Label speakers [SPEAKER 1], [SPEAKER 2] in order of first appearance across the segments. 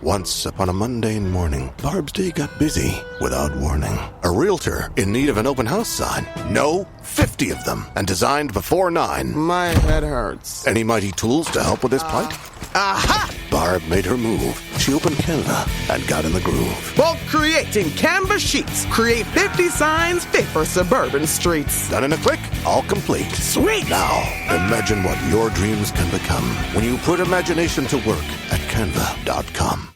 [SPEAKER 1] Once upon a mundane morning, Barb's day got busy without warning. A realtor in need of an open house sign. No, 50 of them, and designed before 9.
[SPEAKER 2] My head hurts.
[SPEAKER 1] Any mighty tools to help with this plight? Aha! Barb made her move. She opened Canva and got in the groove.
[SPEAKER 2] Bulk creating Canva sheets. Create 50 signs fit for suburban streets.
[SPEAKER 1] Done in a click, all complete.
[SPEAKER 2] Sweet!
[SPEAKER 1] Now, imagine what your dreams can become when you put imagination to work at canva.com.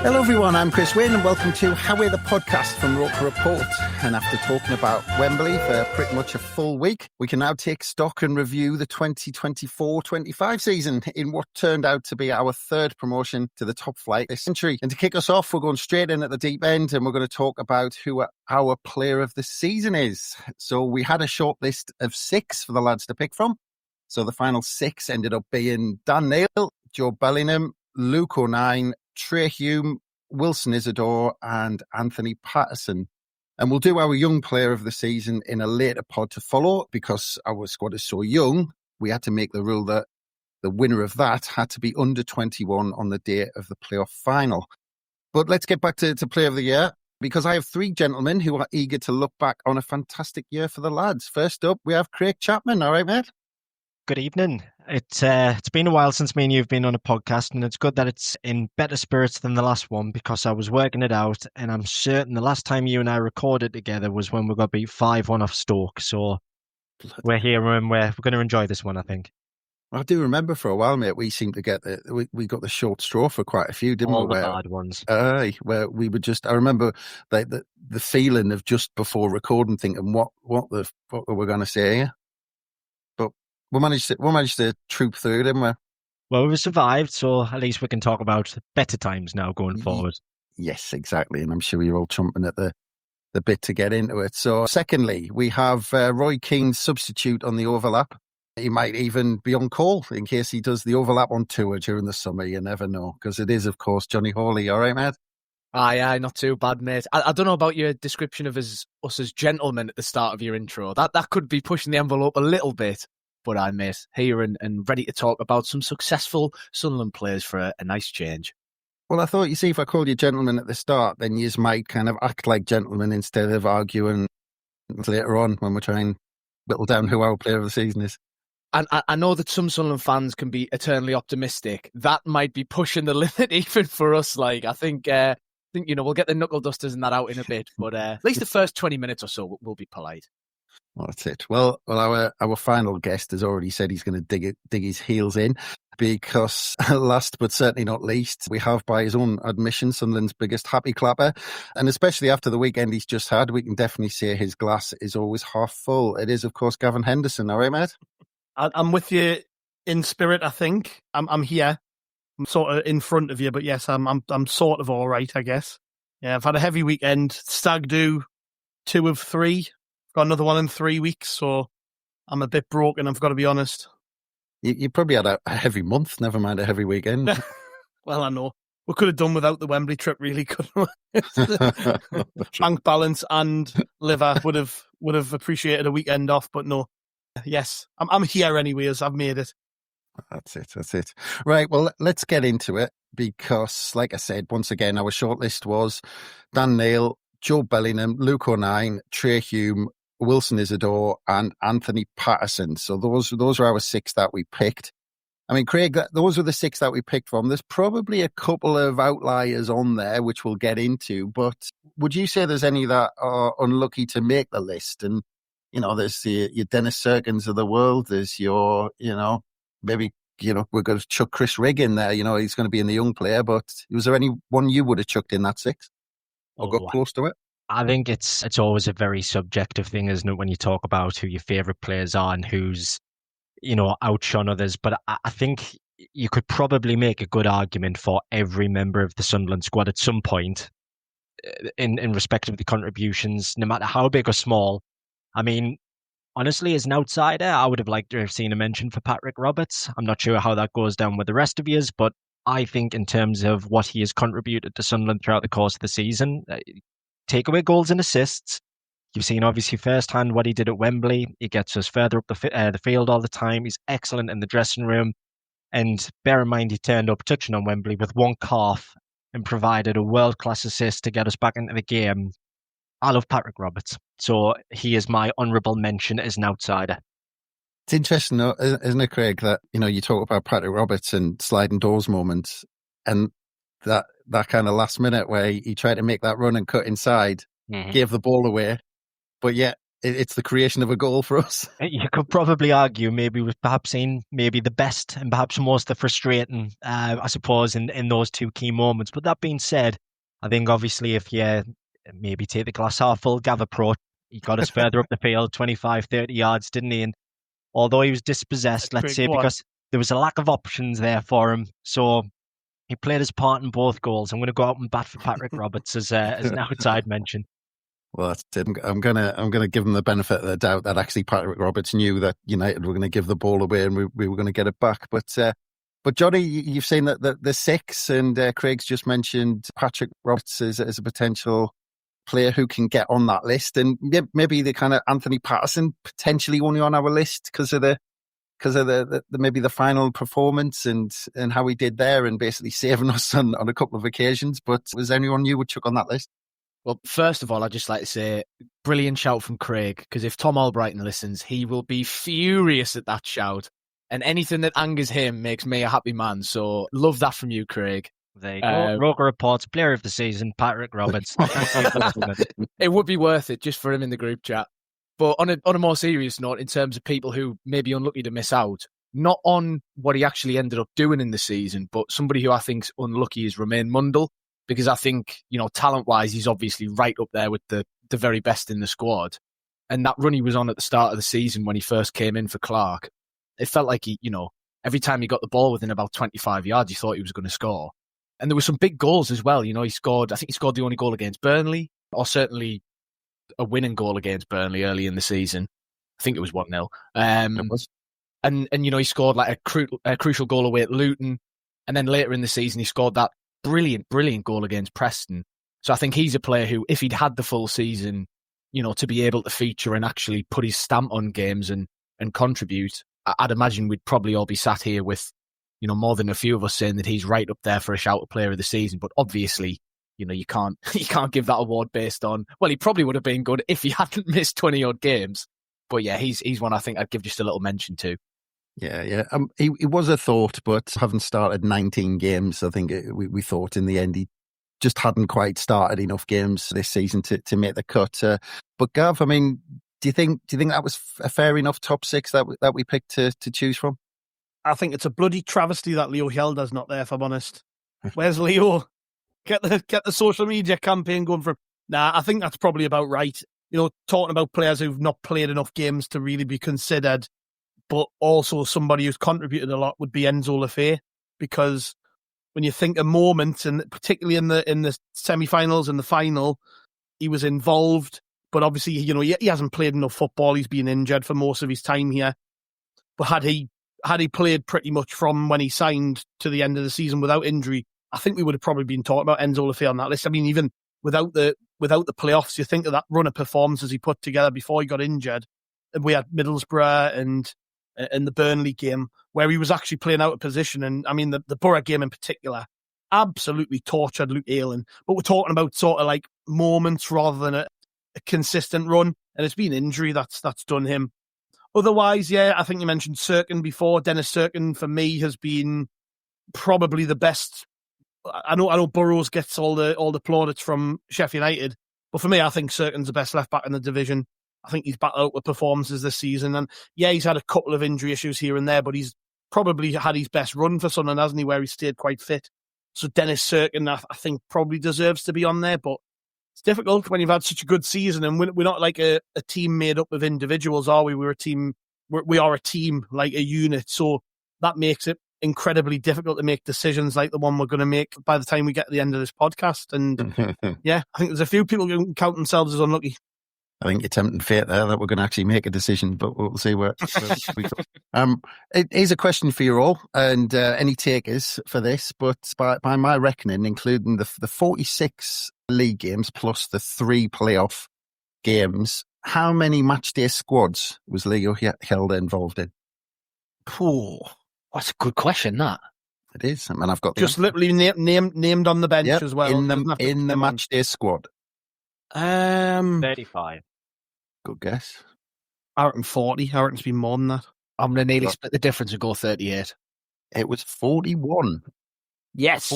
[SPEAKER 3] Hello everyone, I'm Chris Wynn and welcome to Haway The Podcast from Roker Report. And after talking about Wembley for pretty much a full week, we can now take stock and review the 2024-25 season in what turned out to be our third promotion to the top flight this century. And to kick us off, we're going straight in at the deep end and we're going to talk about who our player of the season is. So we had a short list of 6 for the lads to pick from. So the final 6 ended up being Dan Neil, Joe Bellingham, Luke O'Nien, Trey Hume, Wilson Isidore and Anthony Patterson. And we'll do our young player of the season in a later pod to follow because our squad is so young. We had to make the rule that the winner of that had to be under 21 on the day of the playoff final. But let's get back to player of the year because I have 3 gentlemen who are eager to look back on a fantastic year for the lads. First up, we have Craig Chapman. All right, mate?
[SPEAKER 4] Good evening. It's been a while since me and you've been on a podcast, and it's good that it's in better spirits than the last one because I was working it out, and I'm certain the last time you and I recorded together was when we got beat 5-1 off Stoke. So we're here and we're going to enjoy this one, I think.
[SPEAKER 3] I do remember for a while, mate, we seemed to get we got the short straw for quite a few, didn't
[SPEAKER 4] All
[SPEAKER 3] we?
[SPEAKER 4] the bad ones.
[SPEAKER 3] Where we were just, I remember the feeling of just before recording thinking, what were we going to say here? But we managed to troop through, didn't we?
[SPEAKER 4] Well, we survived, so at least we can talk about better times now going forward.
[SPEAKER 3] Yes, exactly. And I'm sure you're all chomping at the bit to get into it. So secondly, we have Roy Keane's substitute on the overlap. He might even be on call in case he does the overlap on tour during the summer. You never know, because it is, of course, Johnny Hawley. All right, mate?
[SPEAKER 5] Aye, not too bad, mate. I don't know about your description of us as gentlemen at the start of your intro. That could be pushing the envelope a little bit. But I'm, mate, here and ready to talk about some successful Sunderland players for a nice change.
[SPEAKER 3] Well, I thought, you see, if I called you gentlemen at the start, then you might kind of act like gentlemen instead of arguing later on when we're trying to whittle down who our player of the season is.
[SPEAKER 5] And I know that some Sunderland fans can be eternally optimistic. That might be pushing the limit even for us. Like, I think we'll get the knuckle dusters and that out in a bit. But at least the first 20 minutes or so will be polite.
[SPEAKER 3] Well, that's it. Well, our final guest has already said he's going to dig his heels in because last but certainly not least, we have, by his own admission, Sunderland's biggest happy clapper. And especially after the weekend he's just had, we can definitely say his glass is always half full. It is, of course, Gavin Henderson. All right, mate?
[SPEAKER 6] I'm with you in spirit, I think. I'm here. I'm sort of in front of you, but yes, I'm sort of all right, I guess. Yeah, I've had a heavy weekend. Stag do 2 of 3. Got another one in 3 weeks, so I'm a bit broken, I've got to be honest.
[SPEAKER 3] You probably had a heavy month, never mind a heavy weekend.
[SPEAKER 6] Well, I know. We could have done without the Wembley trip, really, couldn't we? Bank balance and liver would have appreciated a weekend off, but no. Yes, I'm here anyways. I've made it.
[SPEAKER 3] That's it. Right, well, let's get into it because, like I said, once again, our shortlist was Dan Neil, Joe Bellingham, Luke O'Nien, Trey Hume, Wilson Isidore and Anthony Patterson. So those are our 6 that we picked. I mean, Craig, those were the 6 that we picked from. There's probably a couple of outliers on there, which we'll get into. But would you say there's any that are unlucky to make the list? And, you know, there's your Dennis Serkins of the world. There's your, maybe, we're going to chuck Chris Rigg in there. He's going to be in the young player. But was there any one you would have chucked in that 6? Or got close to it?
[SPEAKER 4] I think it's always a very subjective thing, isn't it, when you talk about who your favourite players are and who's, outshone others. But I think you could probably make a good argument for every member of the Sunderland squad at some point in respect of the contributions, no matter how big or small. I mean, honestly, as an outsider, I would have liked to have seen a mention for Patrick Roberts. I'm not sure how that goes down with the rest of yous, but I think in terms of what he has contributed to Sunderland throughout the course of the season, takeaway goals and assists. You've seen obviously firsthand what he did at Wembley. He gets us further up the field all the time. He's excellent in the dressing room. And bear in mind, he turned up touching on Wembley with one calf and provided a world-class assist to get us back into the game. I love Patrick Roberts. So he is my honourable mention as an outsider.
[SPEAKER 3] It's interesting, isn't it, Craig, that, you talk about Patrick Roberts and sliding doors moments, and that kind of last minute where he tried to make that run and cut inside, gave the ball away, but yet it's the creation of a goal for us.
[SPEAKER 4] You could probably argue maybe we've perhaps seen maybe the best and perhaps most the frustrating, I suppose, in those two key moments. But that being said, I think obviously if you maybe take the glass half full, Gav approach, he got us further up the field, 25, 30 yards, didn't he? And although he was dispossessed, let's say, because there was a lack of options there for him. So he played his part in both goals. I'm going to go out and bat for Patrick Roberts as an outside mention.
[SPEAKER 3] Well, that's it. I'm gonna give him the benefit of the doubt that actually Patrick Roberts knew that United were going to give the ball away and we were going to get it back. But Johnny, you've seen that the six, and Craig's just mentioned Patrick Roberts as a potential player who can get on that list, and maybe the kind of Anthony Patterson potentially only on our list because of the maybe the final performance and how he did there and basically saving us on a couple of occasions. But was there anyone you would chuck on that list?
[SPEAKER 5] Well, first of all, I'd just like to say, brilliant shout from Craig, because if Tom Albrighton listens, he will be furious at that shout. And anything that angers him makes me a happy man. So love that from you, Craig.
[SPEAKER 4] There you go. Roker reports player of the season, Patrick Roberts.
[SPEAKER 5] It would be worth it just for him in the group chat. But on a more serious note, in terms of people who may be unlucky to miss out, not on what he actually ended up doing in the season, but somebody who I think's unlucky is Romain Mundle. Because I think, talent-wise, he's obviously right up there with the very best in the squad. And that run he was on at the start of the season when he first came in for Clark, it felt like he, every time he got the ball within about 25 yards, you thought he was going to score. And there were some big goals as well. He scored the only goal against Burnley, or certainly a winning goal against Burnley early in the season. I think it was 1-0. It was. And he scored like a crucial goal away at Luton. And then later in the season, he scored that brilliant goal against Preston. So I think he's a player who, if he'd had the full season, to be able to feature and actually put his stamp on games and contribute, I'd imagine we'd probably all be sat here with, more than a few of us saying that he's right up there for a shout at player of the season. But obviously, you can't give that award based on, well, he probably would have been good if he hadn't missed 20 odd games. But yeah, he's one I think I'd give just a little mention to.
[SPEAKER 3] Yeah. He was a thought, but having started 19 games, I think we thought in the end he just hadn't quite started enough games this season to make the cut. But Gav, I mean, do you think that was a fair enough top six that we picked to choose from?
[SPEAKER 6] I think it's a bloody travesty that Leo Hjelde not there, if I'm honest. Where's Leo? Get the social media campaign going for him. Nah, I think that's probably about right. Talking about players who've not played enough games to really be considered, but also somebody who's contributed a lot would be Enzo Lefebvre, because when you think of moments, and particularly in the semi-finals and the final, he was involved, but obviously, he hasn't played enough football. He's been injured for most of his time here. But had he played pretty much from when he signed to the end of the season without injury, I think we would have probably been talking about Enzo Lefebvre on that list. I mean, even without the playoffs, you think of that run of performances he put together before he got injured. We had Middlesbrough and the Burnley game where he was actually playing out of position. And I mean, the Borough game in particular absolutely tortured Luke Ayling. But we're talking about sort of like moments rather than a consistent run. And it's been injury that's done him. Otherwise, yeah, I think you mentioned Sirkin before. Dennis Sirkin, for me, has been probably the best. I know Burrows gets all the plaudits from Sheffield United, but for me, I think Sirkin's the best left back in the division. I think he's battled out with performances this season. And yeah, he's had a couple of injury issues here and there, but he's probably had his best run for Sunderland, hasn't he, where he stayed quite fit. So Dennis Sirkin, I think, probably deserves to be on there, but it's difficult when you've had such a good season, and we're not like a team made up of individuals, are we? We are a team, like a unit. So that makes it incredibly difficult to make decisions like the one we're going to make by the time we get to the end of this podcast. And yeah, I think there's a few people who can count themselves as unlucky.
[SPEAKER 3] I think you're tempting fate there that we're going to actually make a decision, but we'll see where we go. It is a question for you all, and any takers for this, but by my reckoning, including the 46 league games plus the 3 playoff games, how many matchday squads was Leo Helder involved in?
[SPEAKER 5] Oh, that's a good question, that.
[SPEAKER 3] It is. I mean, I've got
[SPEAKER 6] just literally named on the bench as well.
[SPEAKER 3] In the matchday squad.
[SPEAKER 4] 35.
[SPEAKER 3] Good guess.
[SPEAKER 6] I reckon 40. I reckon it's been more than that.
[SPEAKER 5] I'm going to nearly split the difference and go 38.
[SPEAKER 3] It was 41.
[SPEAKER 6] Yes.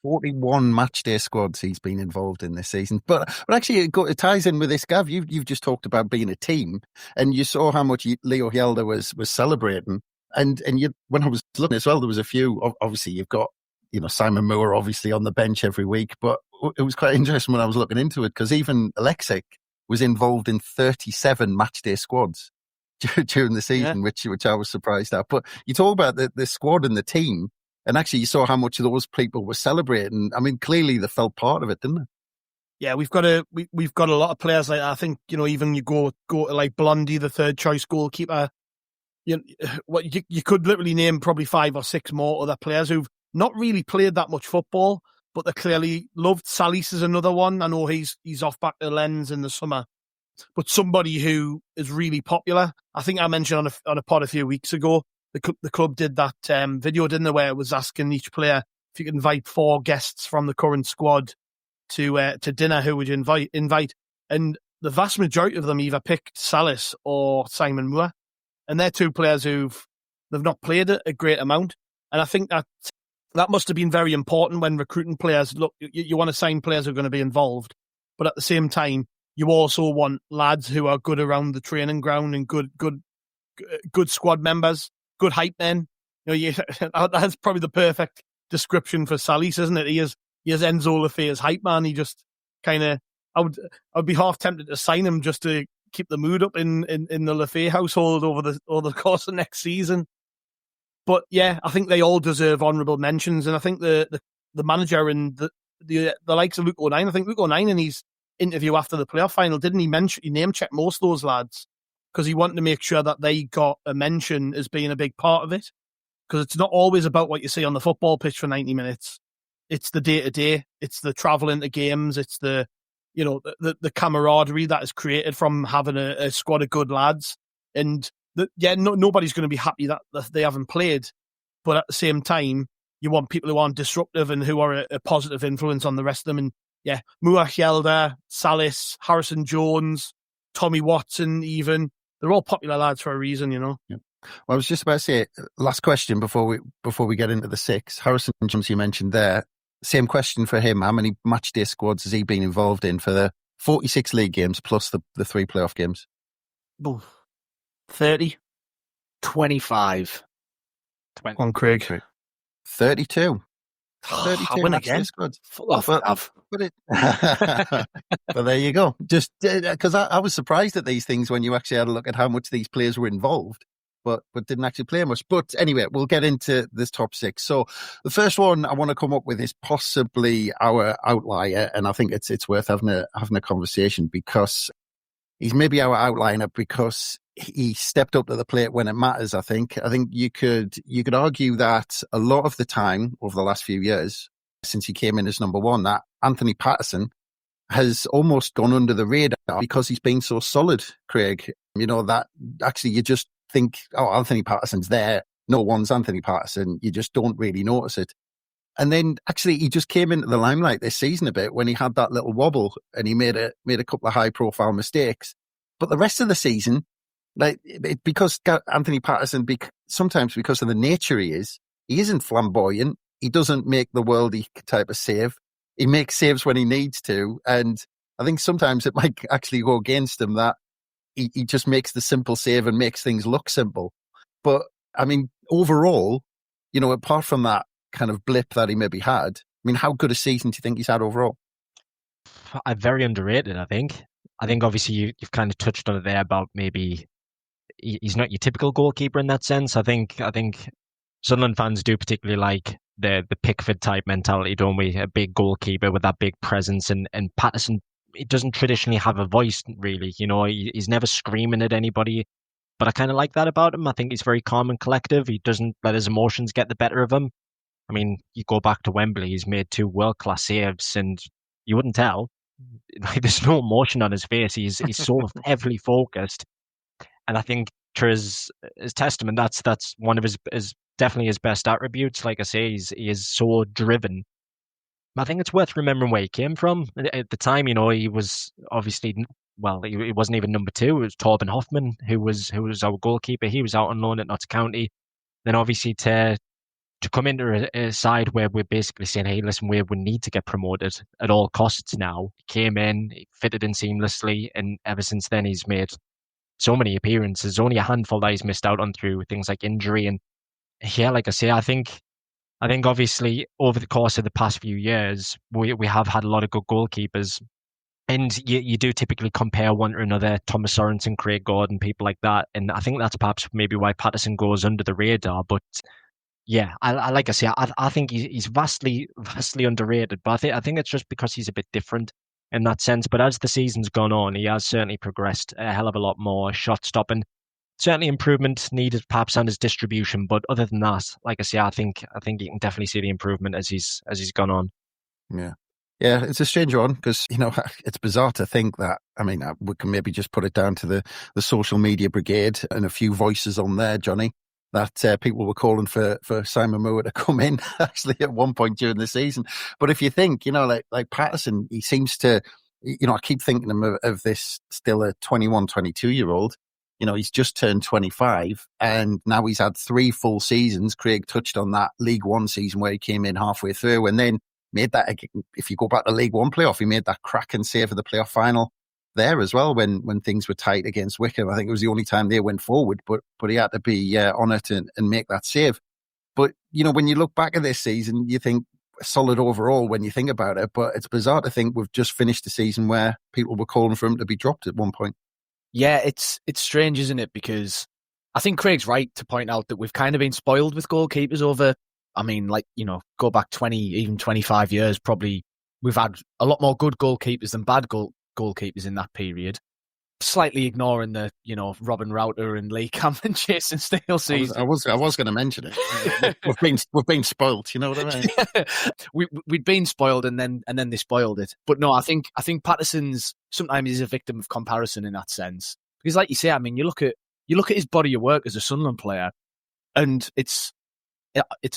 [SPEAKER 3] 41 matchday squads he's been involved in this season. But actually, it ties in with this, Gav. You've just talked about being a team, and you saw how much Leo Helder was celebrating. And when I was looking as well, there was a few. Obviously, you've got Simon Moore obviously on the bench every week, but it was quite interesting when I was looking into it because even Alexic was involved in 37 matchday squads during the season, which I was surprised at. But you talk about the squad and the team, and actually you saw how much of those people were celebrating. I mean, clearly they felt part of it, didn't they?
[SPEAKER 6] Yeah, we've got a lot of players like that. I think even you go to like Blondie, the third choice goalkeeper. You could literally name probably 5 or 6 more other players who've not really played that much football, but they clearly loved. Salis is another one. I know he's off back to Lens in the summer, but somebody who is really popular. I think I mentioned on a pod a few weeks ago, the club did that video, didn't they, where it was asking each player if you could invite 4 guests from the current squad to dinner, who would you invite? And the vast majority of them either picked Salis or Simon Moore. And they're 2 players they've not played a great amount. And I think that must have been very important when recruiting players. Look, you want to sign players who are going to be involved, but at the same time, you also want lads who are good around the training ground and good squad members, good hype men. That's probably the perfect description for Salis, isn't it? He is Enzo Lefebvre's hype man. He just kind of, I'd be half tempted to sign him just to keep the mood up in the Lefebvre household over the course of next season. But yeah, I think they all deserve honourable mentions, and I think the manager and the likes of Luke O'Nien. I think Luke O'Nien in his interview after the playoff final, didn't he name check most of those lads because he wanted to make sure that they got a mention as being a big part of it. Because it's not always about what you see on the football pitch for 90 minutes. It's the day to day. It's the travelling to games. It's the camaraderie that is created from having a squad of good lads. And nobody's going to be happy that they haven't played. But at the same time, you want people who aren't disruptive and who are a positive influence on the rest of them. And yeah, Moore Helder, Salis, Harrison Jones, Tommy Watson, even. They're all popular lads for a reason, Yeah.
[SPEAKER 3] Well, I was just about to say, last question before we get into the 6. Harrison Jones, you mentioned there. Same question for him. How many matchday squads has he been involved in for the 46 league games plus the 3 playoff games?
[SPEAKER 6] 30.
[SPEAKER 5] 25.
[SPEAKER 6] On Craig.
[SPEAKER 3] 32.
[SPEAKER 6] 32 I win again.
[SPEAKER 3] Squads.
[SPEAKER 5] Full off.
[SPEAKER 3] But there you go. Just because I was surprised at these things when you actually had a look at how much these players were involved, but didn't actually play much. But anyway, we'll get into this top 6. So the first one I want to come up with is possibly our outlier, and I think it's worth having a conversation because he's maybe our outlier because he stepped up to the plate when it matters. I think you could argue that a lot of the time over the last few years since he came in as number 1, that Anthony Patterson has almost gone under the radar because he's been so solid, Craig. That actually you just think, oh, Anthony Patterson's there. No one's Anthony Patterson. You just don't really notice it. And then actually he just came into the limelight this season a bit when he had that little wobble and he made a couple of high profile mistakes. But the rest of the season, because Anthony Patterson, sometimes because of the nature he isn't flamboyant. He doesn't make the worldly type of save. He makes saves when he needs to. And I think sometimes it might actually go against him that he just makes the simple save and makes things look simple. But I mean, overall, apart from that kind of blip that he maybe had, I mean, how good a season do you think he's had overall?
[SPEAKER 4] Very underrated, I think. I think obviously you've kind of touched on it there about maybe he's not your typical goalkeeper in that sense. I think Sunderland fans do particularly like the Pickford type mentality, don't we? A big goalkeeper with that big presence, and Patterson he doesn't traditionally have a voice, really. He's never screaming at anybody. But I kind of like that about him. I think he's very calm and collective. He doesn't let his emotions get the better of him. I mean, you go back to Wembley, he's made 2 world-class saves, and you wouldn't tell. Like, there's no emotion on his face. He's so heavily focused. And I think to his testament, that's one of his definitely his best attributes. Like I say, he is so driven. I think it's worth remembering where he came from. At the time, he was obviously, well, he wasn't even number 2. It was Torben Hoffman who was our goalkeeper. He was out on loan at Notts County. Then obviously to come into a side where we're basically saying, hey, listen, we need to get promoted at all costs now. He came in, he fitted in seamlessly, and ever since then he's made so many appearances. Only a handful that he's missed out on through things like injury. And yeah, like I say, I think obviously over the course of the past few years, we have had a lot of good goalkeepers. And you do typically compare one to another, Thomas Sorensen, Craig Gordon, people like that. And I think that's perhaps maybe why Patterson goes under the radar. But yeah, I like I say, I think he's vastly underrated. But I think it's just because he's a bit different in that sense. But as the season's gone on, he has certainly progressed a hell of a lot more. Shot stopping, certainly improvement needed perhaps on his distribution. But other than that, like I say, I think you can definitely see the improvement as he's gone on.
[SPEAKER 3] Yeah. Yeah, it's a strange one because, it's bizarre to think that, we can maybe just put it down to the social media brigade and a few voices on there, Johnny, that people were calling for Simon Moore to come in actually at one point during the season. But if you think, like Patterson, he seems to, I keep thinking of this still a 21, 22-year-old. He's just turned 25 and now he's had 3 full seasons. Craig touched on that League One season where he came in halfway through and then made that, if you go back to League One playoff, he made that cracking save for the playoff final there as well when things were tight against Wickham. I think it was the only time they went forward, but he had to be on it and make that save. But, when you look back at this season, you think solid overall when you think about it, but it's bizarre to think we've just finished the season where people were calling for him to be dropped at one point.
[SPEAKER 5] Yeah, it's strange, isn't it? Because I think Craig's right to point out that we've kind of been spoiled with goalkeepers over, go back 20, even 25 years, probably we've had a lot more good goalkeepers than bad goalkeepers in that period. Slightly ignoring the, Robin Router and Lee Camp and Jason Steele season.
[SPEAKER 3] I was going to mention it. we've been spoiled, you know what I mean?
[SPEAKER 5] We'd been spoiled and then they spoiled it. But no, I think Patterson's sometimes is a victim of comparison in that sense. Because like you say, you look at his body of work as a Sunderland player, and it's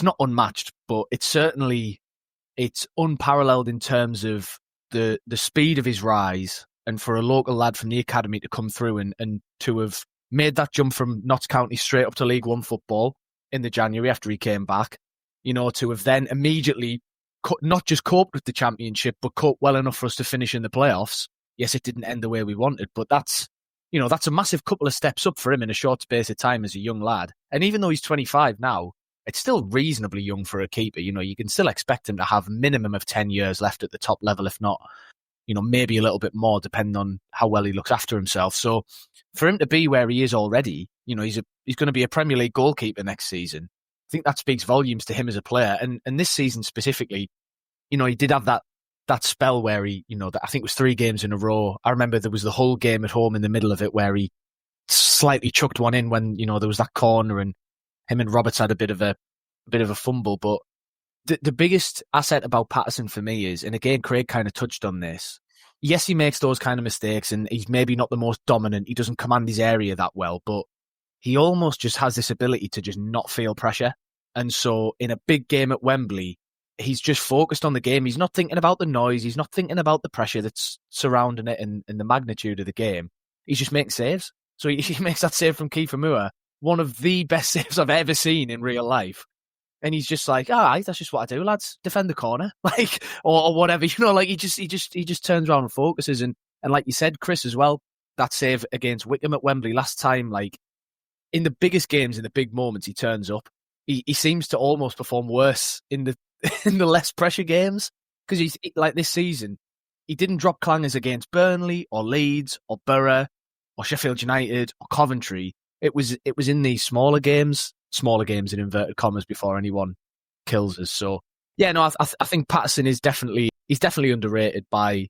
[SPEAKER 5] not unmatched, but it's unparalleled in terms of the speed of his rise. And for a local lad from the academy to come through and to have made that jump from Notts County straight up to League One football in the January after he came back, to have then immediately not just coped with the championship, but coped well enough for us to finish in the playoffs. Yes, it didn't end the way we wanted, but that's a massive couple of steps up for him in a short space of time as a young lad. And even though he's 25 now, it's still reasonably young for a keeper. You can still expect him to have a minimum of 10 years left at the top level, if not, maybe a little bit more, depending on how well he looks after himself. So for him to be where he is already, he's going to be a Premier League goalkeeper next season. I think that speaks volumes to him as a player. And this season specifically, he did have that spell where he, I think it was 3 games in a row. I remember there was the whole game at home in the middle of it where he slightly chucked one in when, there was that corner and him and Roberts had a bit of a fumble. But the biggest asset about Patterson for me is, and again, Craig kind of touched on this, yes, he makes those kind of mistakes and he's maybe not the most dominant. He doesn't command his area that well, but he almost just has this ability to just not feel pressure. And so in a big game at Wembley, he's just focused on the game. He's not thinking about the noise. He's not thinking about the pressure that's surrounding it and the magnitude of the game. He's just making saves. So he makes that save from Kiefer Moore, one of the best saves I've ever seen in real life. And he's just like, that's just what I do, lads. Defend the corner, or whatever. He just turns around and focuses. And like you said, Chris, as well, that save against Wickham at Wembley last time, in the biggest games, in the big moments, he turns up. He seems to almost perform worse in the less pressure games, because he's like this season, he didn't drop clangers against Burnley or Leeds or Borough or Sheffield United or Coventry. It was in these smaller games in inverted commas before anyone kills us. So yeah, no, I think Patterson is definitely underrated by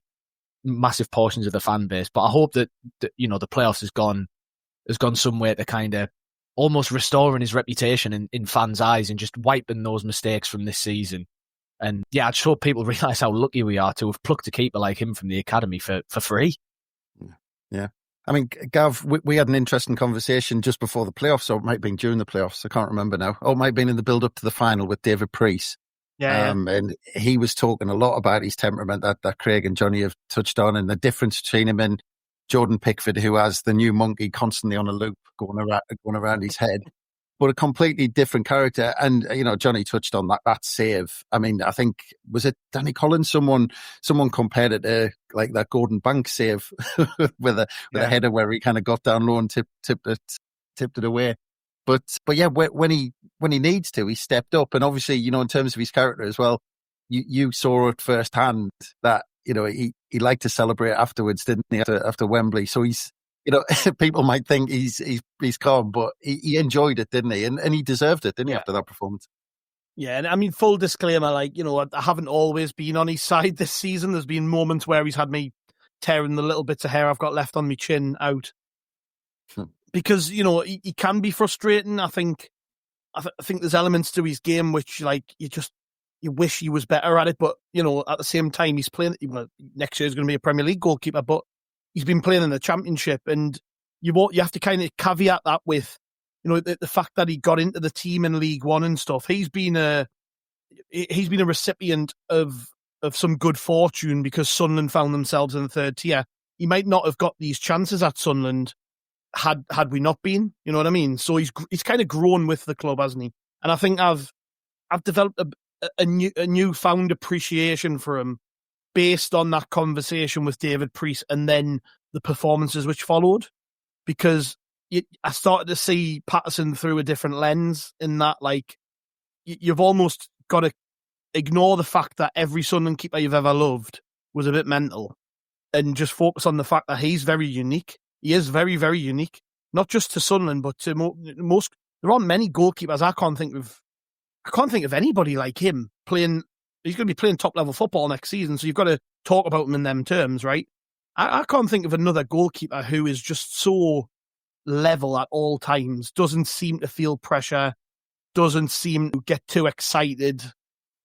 [SPEAKER 5] massive portions of the fan base. But I hope that the playoffs has gone somewhere to kind of almost restoring his reputation in fans' eyes and just wiping those mistakes from this season. And yeah, I just hope people realise how lucky we are to have plucked a keeper like him from the academy for free.
[SPEAKER 3] Yeah. I mean, Gav, we had an interesting conversation just before the playoffs, or it might have been during the playoffs. I can't remember now. Or it might have been in the build-up to the final with David Priest.
[SPEAKER 6] Yeah.
[SPEAKER 3] And he was talking a lot about his temperament that Craig and Johnny have touched on, and the difference between him and Jordan Pickford, who has the new monkey constantly on a loop going around his head, but a completely different character. And, Johnny touched on that save. I mean, I think, was it Danny Collins? Someone compared it to like that Gordon Banks save with a header where he kind of got down low and tipped it away. But yeah, when he needs to, he stepped up. And obviously, in terms of his character as well, you saw it firsthand that, he liked to celebrate afterwards, didn't he, after Wembley. So he's, people might think he's calm, but he enjoyed it, didn't he? And he deserved it, didn't he, after that performance?
[SPEAKER 6] Yeah, and I mean, full disclaimer, I haven't always been on his side this season. There's been moments where he's had me tearing the little bits of hair I've got left on my chin out. Because, he can be frustrating. I think there's elements to his game which, you wish he was better at it. But, at the same time, he's playing, next year he's going to be a Premier League goalkeeper, but he's been playing in the Championship, and you have to kind of caveat that with, the fact that he got into the team in League One and stuff. He's been a recipient of some good fortune because Sunderland found themselves in the third tier. He might not have got these chances at Sunderland had we not been. You know what I mean? So he's kind of grown with the club, hasn't he? And I think I've developed a newfound appreciation for him based on that conversation with David Priest and then the performances which followed, because I started to see Patterson through a different lens in that, you've almost got to ignore the fact that every Sunderland keeper you've ever loved was a bit mental and just focus on the fact that he's very unique. He is very, very unique, not just to Sunderland, but to most. There aren't many goalkeepers. I can't think of anybody like him playing. He's going to be playing top-level football next season, so you've got to talk about him in them terms, right? I can't think of another goalkeeper who is just so level at all times, doesn't seem to feel pressure, doesn't seem to get too excited,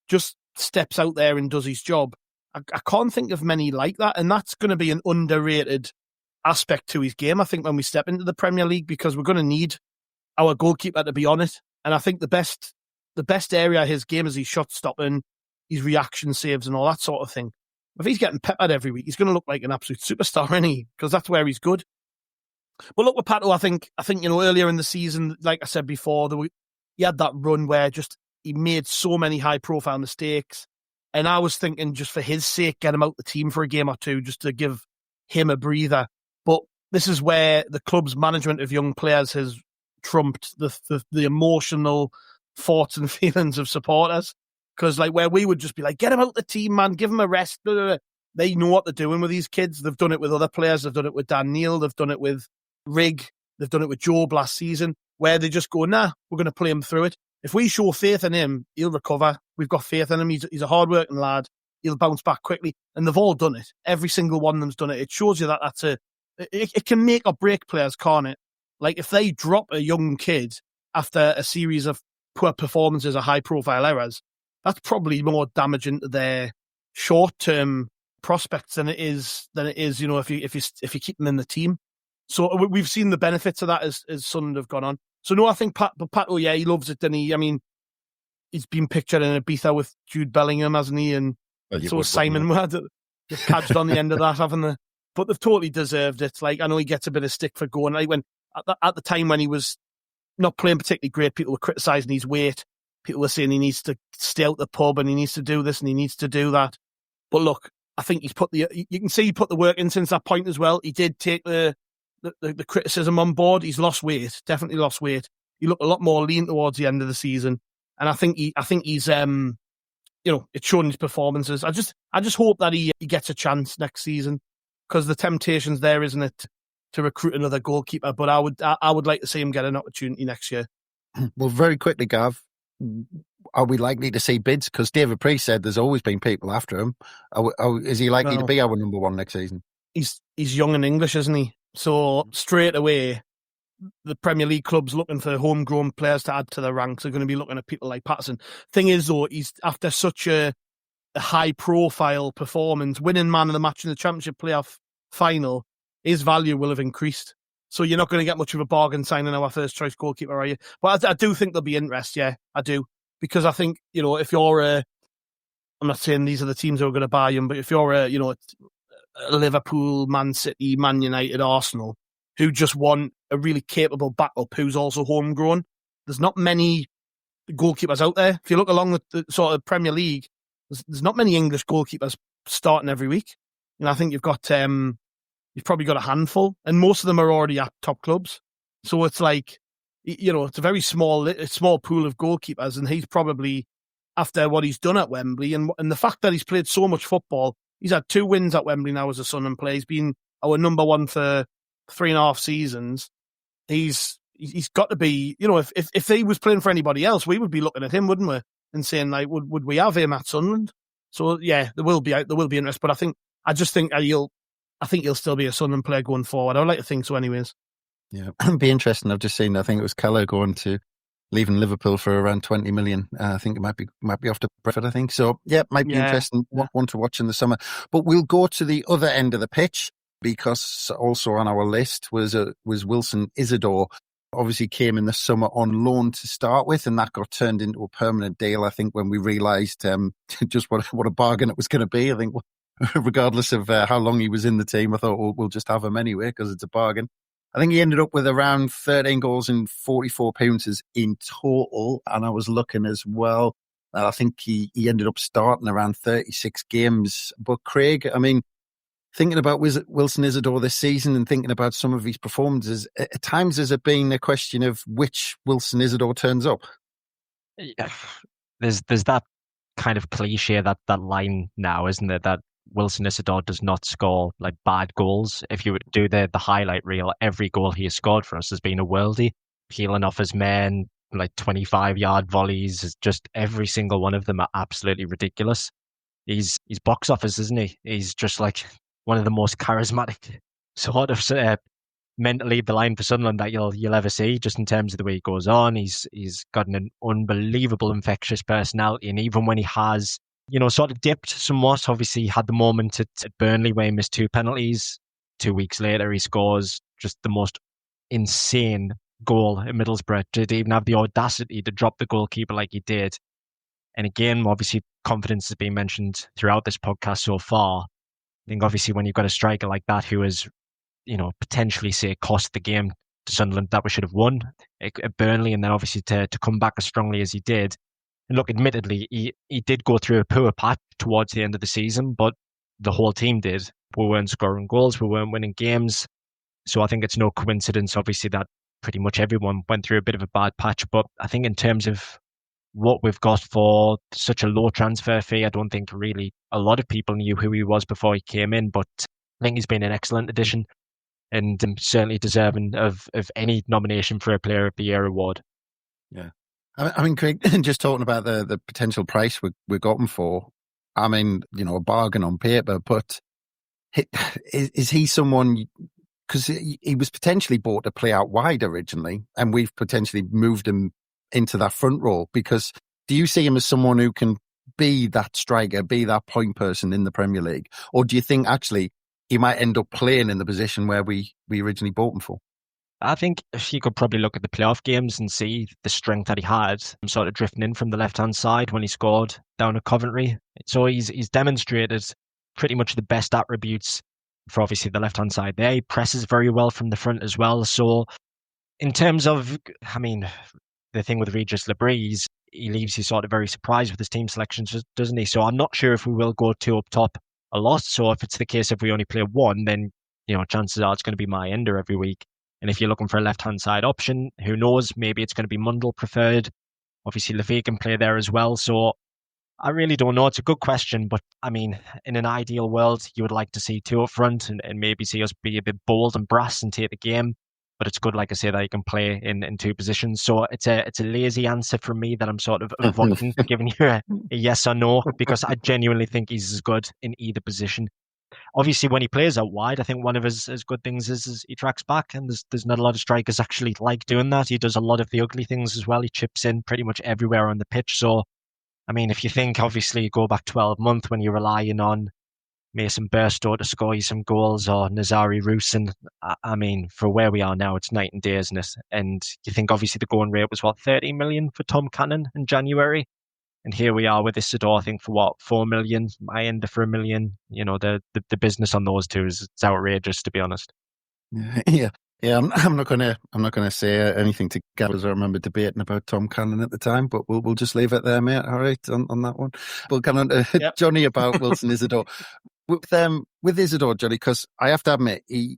[SPEAKER 6] just steps out there and does his job. I can't think of many like that, and that's going to be an underrated aspect to his game, I think, when we step into the Premier League, because we're going to need our goalkeeper to be on it. And I think the best area of his game is his shot stopping, his reaction saves and all that sort of thing. If he's getting peppered every week, he's going to look like an absolute superstar, isn't he? Because that's where he's good. But look with Pato, I think earlier in the season, like I said before, he had that run where he made so many high-profile mistakes. And I was thinking, just for his sake, get him out the team for a game or two, just to give him a breather. But this is where the club's management of young players has trumped the emotional thoughts and feelings of supporters. Because where we would just be like, get him out the team, man, give him a rest. Blah, blah, blah. They know what they're doing with these kids. They've done it with other players. They've done it with Dan Neil. They've done it with Rigg. They've done it with Job last season, where they just go, nah, we're going to play him through it. If we show faith in him, he'll recover. We've got faith in him. He's a hard-working lad. He'll bounce back quickly. And they've all done it. Every single one of them's done it. It shows you that it can make or break players, can't it? If they drop a young kid after a series of poor performances or high-profile errors, that's probably more damaging to their short-term prospects than it is, if you keep them in the team. So we've seen the benefits of that as Sunderland have gone on. So no, I think Pato, yeah, he loves it, doesn't he? I mean, he's been pictured in Ibiza with Jude Bellingham, hasn't he? And so Simon had catched on the end of that, haven't they? But they've totally deserved it. I know he gets a bit of stick for going. When at the time when he was not playing particularly great, people were criticising his weight. People were saying he needs to stay out the pub and he needs to do this and he needs to do that. But look, I think you can see he put the work in since that point as well. He did take the criticism on board. He's lost weight, definitely lost weight. He looked a lot more lean towards the end of the season, and I think he's it's shown his performances. I just hope that he gets a chance next season, because the temptation's there, isn't it, to recruit another goalkeeper? But I would like to see him get an opportunity next year.
[SPEAKER 3] Well, very quickly, Gav, are we likely to see bids? Because David Priest said there's always been people after him. Is he likely to be our number one next season?
[SPEAKER 6] He's young and English, isn't he? So straight away, the Premier League clubs looking for homegrown players to add to their ranks are going to be looking at people like Patterson. Thing is, though, he's after such a high-profile performance, winning man of the match in the Championship playoff final, his value will have increased. So you're not going to get much of a bargain signing our first-choice goalkeeper, are you? But I do think there'll be interest, yeah, I do. Because I think, if you're I'm not saying these are the teams who are going to buy him, but if you're a Liverpool, Man City, Man United, Arsenal, who just want a really capable backup who's also homegrown, there's not many goalkeepers out there. If you look along the sort of Premier League, there's not many English goalkeepers starting every week. And I think you've probably got a handful, and most of them are already at top clubs. So it's like, it's a very small pool of goalkeepers, and he's probably, after what he's done at Wembley, and the fact that he's played so much football, he's had 2 wins at Wembley now as a Sunderland player. He's been our number one for 3.5 seasons. He's got to be, if he was playing for anybody else, we would be looking at him, wouldn't we? And saying, like, would we have him at Sunderland? So yeah, there will be interest, but I just think he'll still be a Sunderland player going forward. I would like to think so, anyways. Yeah,
[SPEAKER 3] it'd be interesting. I've just seen, I think it was Keller leaving Liverpool for around 20 million. I think it might be off to Brentford, I think. So yeah, it might be interesting. One to watch in the summer. But we'll go to the other end of the pitch, because also on our list was Wilson Isidore. Obviously came in the summer on loan to start with, and that got turned into a permanent deal, I think, when we realised just what a bargain it was going to be. I think regardless of how long he was in the team, I thought, we'll just have him anyway because it's a bargain. I think he ended up with around 13 goals and 44 appearances in total, and I was looking as well. I think he ended up starting around 36 games. But Craig, I mean, thinking about Wilson Isidore this season and thinking about some of his performances, at times has it been a question of which Wilson Isidore turns up?
[SPEAKER 4] Yeah. There's that kind of cliche, that line now, isn't it? That Wilson Isidore does not score like bad goals. If you would do the highlight reel, every goal he has scored for us has been a worldie, peeling off his men, like 25-yard volleys. Just every single one of them are absolutely ridiculous. He's box office, isn't he? He's just like one of the most charismatic sort of men to lead the line for Sunderland that you'll ever see, just in terms of the way he goes on. He's got an unbelievable infectious personality, and even when he has, sort of dipped somewhat, obviously he had the moment at Burnley where he missed 2 penalties. 2 weeks later, he scores just the most insane goal at Middlesbrough. Did even have the audacity to drop the goalkeeper like he did. And again, obviously, confidence has been mentioned throughout this podcast so far. I think obviously when you've got a striker like that who has, potentially, say, cost the game to Sunderland that we should have won at Burnley, and then obviously to come back as strongly as he did. And look, admittedly, he did go through a poor patch towards the end of the season, but the whole team did. We weren't scoring goals, we weren't winning games. So I think it's no coincidence, obviously, that pretty much everyone went through a bit of a bad patch. But I think in terms of what we've got for such a low transfer fee, I don't think really a lot of people knew who he was before he came in, but I think he's been an excellent addition and certainly deserving of any nomination for a Player of the Year award.
[SPEAKER 3] Yeah. I mean, Craig, just talking about the potential price we got him for, I mean, a bargain on paper, but is he someone, because he was potentially bought to play out wide originally, and we've potentially moved him into that front role, because do you see him as someone who can be that striker, be that point person in the Premier League? Or do you think actually he might end up playing in the position where we originally bought him for?
[SPEAKER 4] I think you could probably look at the playoff games and see the strength that he had, sort of drifting in from the left-hand side when he scored down at Coventry. So he's demonstrated pretty much the best attributes for obviously the left-hand side there. He presses very well from the front as well. So in terms of, I mean, the thing with Regis Labrie, he leaves you sort of very surprised with his team selections, doesn't he? So I'm not sure if we will go 2 up top a lot. So if it's the case if we only play 1, then chances are it's going to be my ender every week. And if you're looking for a left-hand side option, who knows? Maybe it's going to be Mundell preferred. Obviously, Lafay can play there as well. So I really don't know. It's a good question, but I mean, in an ideal world, you would like to see 2 up front and maybe see us be a bit bold and brass and take the game. but it's good, like I say, that he can play in two positions. So it's a lazy answer from me that I'm sort of avoiding giving you a yes or no, because I genuinely think he's as good in either position. Obviously, when he plays out wide, I think one of his good things is he tracks back, and there's not a lot of strikers actually like doing that. He does a lot of the ugly things as well. He chips in pretty much everywhere on the pitch. So, I mean, if you think, obviously, you go back 12 months when you're relying on Mason Burstow to score you some goals or Nazari Rusin, I mean, for where we are now, it's night and day, isn't it? And you think, obviously, the going rate was, 30 million for Tom Cannon in January? And here we are with Isidore, I think, for 4 million. I end for 1 million. You know, the business on those two is outrageous, to be honest.
[SPEAKER 3] Yeah. I'm not gonna say anything to Gavin, I remember debating about Tom Cannon at the time, but we'll just leave it there, mate. All right, on that one. We'll come on to Johnny about Wilson Isidore. With Isidore, Johnny, because I have to admit he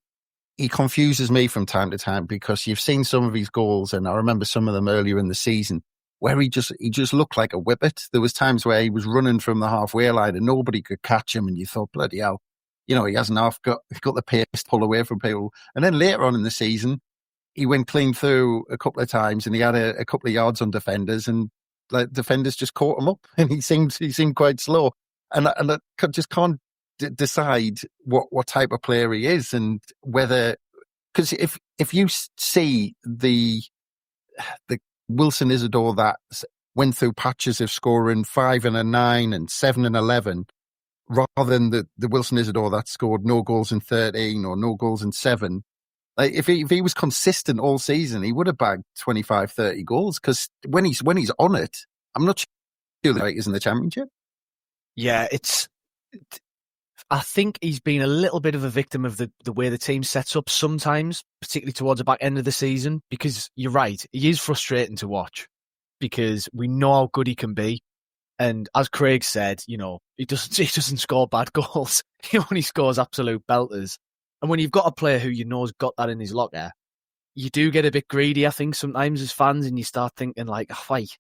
[SPEAKER 3] confuses me from time to time, because you've seen some of his goals, and I remember some of them earlier in the season, where he just looked like a whippet. There was times where he was running from the halfway line and nobody could catch him, and you thought, bloody hell, you know, he hasn't got the pace to pull away from people. And then later on in the season, he went clean through a couple of times, and he had a couple of yards on defenders, and like defenders just caught him up, and he seemed quite slow. And I just can't decide what type of player he is, and whether, because if you see the Wilson Isidore that went through patches of scoring 5 and a 9 and 7 and 11, rather than the Wilson Isidore that scored no goals in 13 or no goals in 7. Like if he was consistent all season, he would have bagged 25, 30 goals, because when he's on it, I'm not sure that he's in the Championship.
[SPEAKER 5] Yeah, I think he's been a little bit of a victim of the way the team sets up sometimes, particularly towards the back end of the season, because you're right, he is frustrating to watch, because we know how good he can be. And as Craig said, you know, he doesn't score bad goals. He only scores absolute belters. And when you've got a player who you know's got that in his locker, you do get a bit greedy, I think, sometimes as fans, and you start thinking like, oh, wait,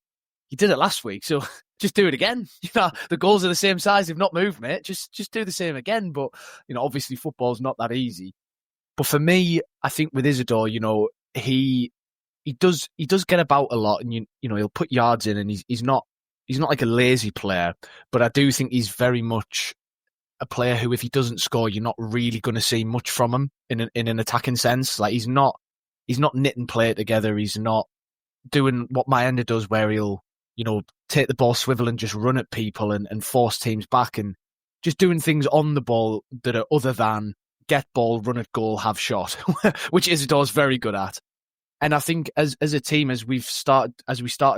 [SPEAKER 5] you did it last week, so just do it again. You know, the goals are the same size, they've not moved, mate. Just do the same again. But, you know, obviously football's not that easy. But for me, I think with Isidore, you know, he does get about a lot, and you know, he'll put yards in, and he's not like a lazy player, but I do think he's very much a player who, if he doesn't score, you're not really going to see much from him in an attacking sense. Like he's not knitting play together. He's not doing what Mayenda does, where he'll, you know, take the ball, swivel, and just run at people and force teams back, and just doing things on the ball that are other than get ball, run at goal, have shot, which Isidore's very good at. And I think as a team, as we started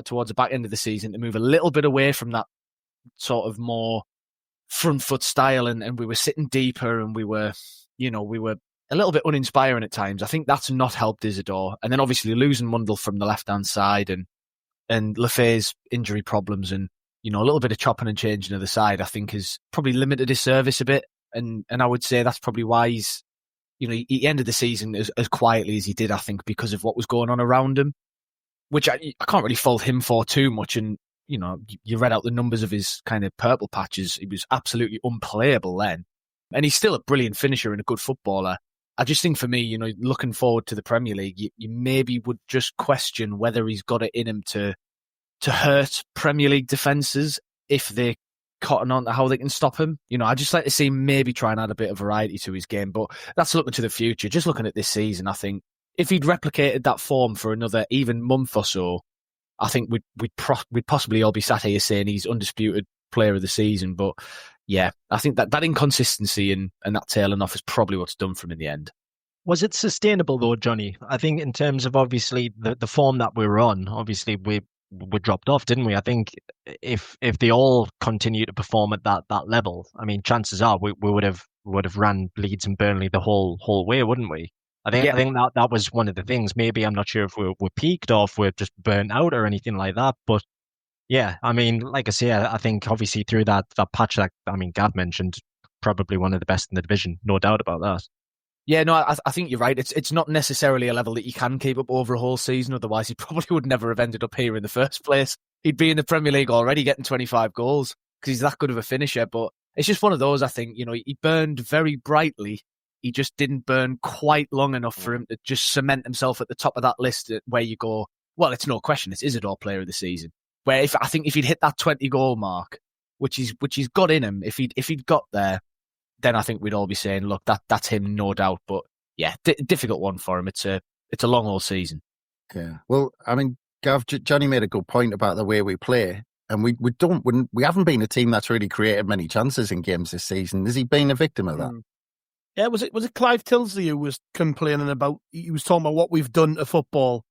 [SPEAKER 5] towards the back end of the season to move a little bit away from that sort of more front foot style, and we were sitting deeper, and we were a little bit uninspiring at times. I think that's not helped Isidore. And then obviously losing Mundell from the left hand side, and Lefay's injury problems, and, you know, a little bit of chopping and changing of the side, I think has probably limited his service a bit. And I would say that's probably why he's, you know, he ended the season as quietly as he did, I think, because of what was going on around him, which I can't really fault him for too much. And, you know, you read out the numbers of his kind of purple patches. He was absolutely unplayable then. And he's still a brilliant finisher and a good footballer. I just think for me, you know, looking forward to the Premier League, you maybe would just question whether he's got it in him to hurt Premier League defences if they cotton on to how they can stop him. You know, I just like to see him maybe try and add a bit of variety to his game, but that's looking to the future. Just looking at this season, I think if he'd replicated that form for another even month or so, I think we'd possibly all be sat here saying he's undisputed player of the season. But yeah, I think that inconsistency and that tailing off is probably what's done for him in the end.
[SPEAKER 4] Was it sustainable though, Johnny? I think in terms of obviously the form that we were on, obviously we dropped off, didn't we? I think if they all continue to perform at that level, I mean, chances are we would have ran Leeds and Burnley the whole way, wouldn't we? I think that was one of the things. Maybe I'm not sure if we're peaked or if we're just burnt out or anything like that. But yeah, I mean, like I say, I think obviously through that patch that Gav mentioned, probably one of the best in the division, no doubt about that.
[SPEAKER 5] Yeah, no, I think you're right. It's not necessarily a level that you can keep up over a whole season. Otherwise, he probably would never have ended up here in the first place. He'd be in the Premier League already getting 25 goals because he's that good of a finisher. But it's just one of those, I think, you know, he burned very brightly he just didn't burn quite long enough for him to just cement himself at the top of that list where you go, well, it's no question, it's Isidore player of the season. Where I think if he'd hit that 20 goal mark, which he's got in him, if he'd got there, then I think we'd all be saying, look, that's him, no doubt. But yeah, difficult one for him. It's a long old season.
[SPEAKER 3] Yeah. Well, I mean, Gav, Johnny made a good point about the way we play. And we haven't been a team that's really created many chances in games this season. Has he been a victim of that?
[SPEAKER 6] Yeah, was it Clive Tilsley who was complaining about? He was talking about what we've done to football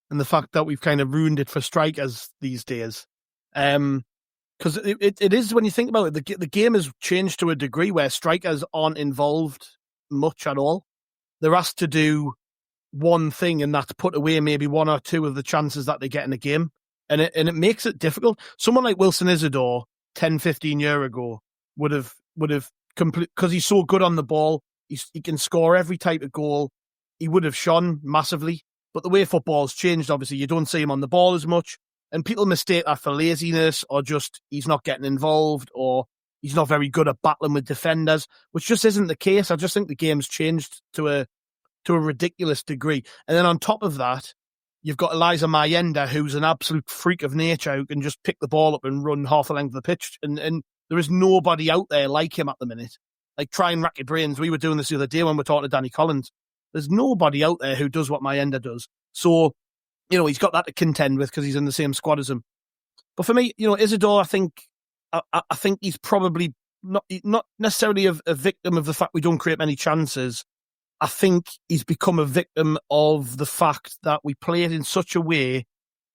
[SPEAKER 6] and the fact that we've kind of ruined it for strikers these days. Because it is, when you think about it, the game has changed to a degree where strikers aren't involved much at all. They're asked to do one thing, and that's put away maybe one or two of the chances that they get in a game. And it makes it difficult. Someone like Wilson Isidore 10, 15 years ago would have because he's so good on the ball, he can score every type of goal. He would have shone massively. But the way football's changed, obviously, you don't see him on the ball as much. And people mistake that for laziness, or just he's not getting involved, or he's not very good at battling with defenders, which just isn't the case. I just think the game's changed to a ridiculous degree. And then on top of that, you've got Eliza Mayenda, who's an absolute freak of nature, who can just pick the ball up and run half the length of the pitch. And there is nobody out there like him at the minute. Like, try and rack your brains. We were doing this the other day when we were talking to Danny Collins. There's nobody out there who does what Mayenda does. So, he's got that to contend with because he's in the same squad as him. But for me, Isidore, I think he's probably not necessarily a victim of the fact we don't create many chances. I think he's become a victim of the fact that we play it in such a way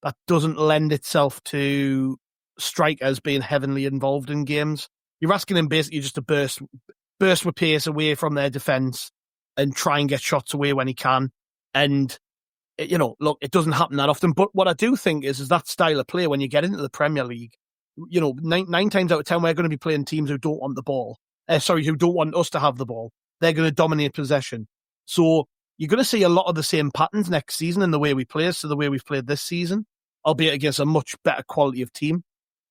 [SPEAKER 6] that doesn't lend itself to strikers being heavily involved in games. You're asking him basically just to burst with pace away from their defence and try and get shots away when he can. And, look, it doesn't happen that often. But what I do think is that style of play, when you get into the Premier League, 9 times out of 10, we're going to be playing teams who don't want the ball. Who don't want us to have the ball. They're going to dominate possession. So you're going to see a lot of the same patterns next season in the way we play, so the way we've played this season, albeit against a much better quality of team.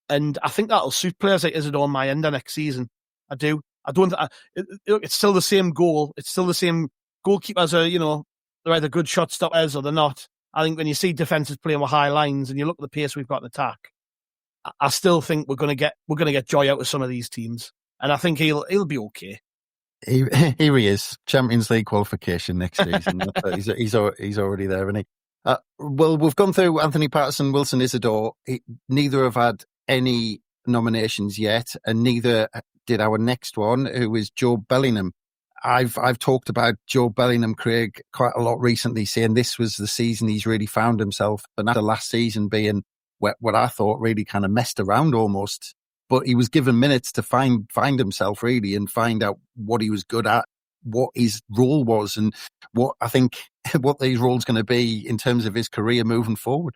[SPEAKER 6] And I think that'll suit players like Isidore and Mayenda next season. I do. It's still the same goal. It's still the same goalkeepers are, they're either good shot stoppers or they're not. I think when you see defences playing with high lines and you look at the pace we've got in attack, I still think we're going to get joy out of some of these teams. And I think he'll be okay.
[SPEAKER 3] Here he is, Champions League qualification next season. he's already there, isn't he? Well, we've gone through Anthony Patterson, Wilson Isidore. Neither have had any nominations yet, and neither did our next one, who is Joe Bellingham. I've talked about Joe Bellingham, Craig, quite a lot recently, saying this was the season he's really found himself. And after last season being what I thought really kind of messed around almost, but he was given minutes to find himself really and find out what he was good at, what his role was, and what his role's going to be in terms of his career moving forward.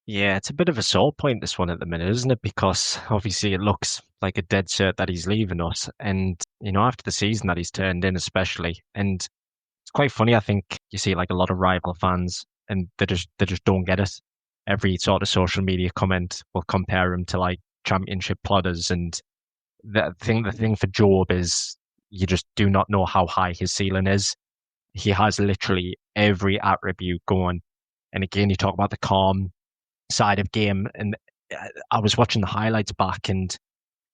[SPEAKER 4] Yeah, it's a bit of a sore point, this one, at the minute, isn't it? Because obviously it looks like a dead cert that he's leaving us. And, after the season that he's turned in, especially. And it's quite funny, I think you see like a lot of rival fans and they just don't get it. Every sort of social media comment will compare him to like championship plodders. And the thing for Job is you just do not know how high his ceiling is. He has literally every attribute going. And again, you talk about the calm side of game, and I was watching the highlights back, and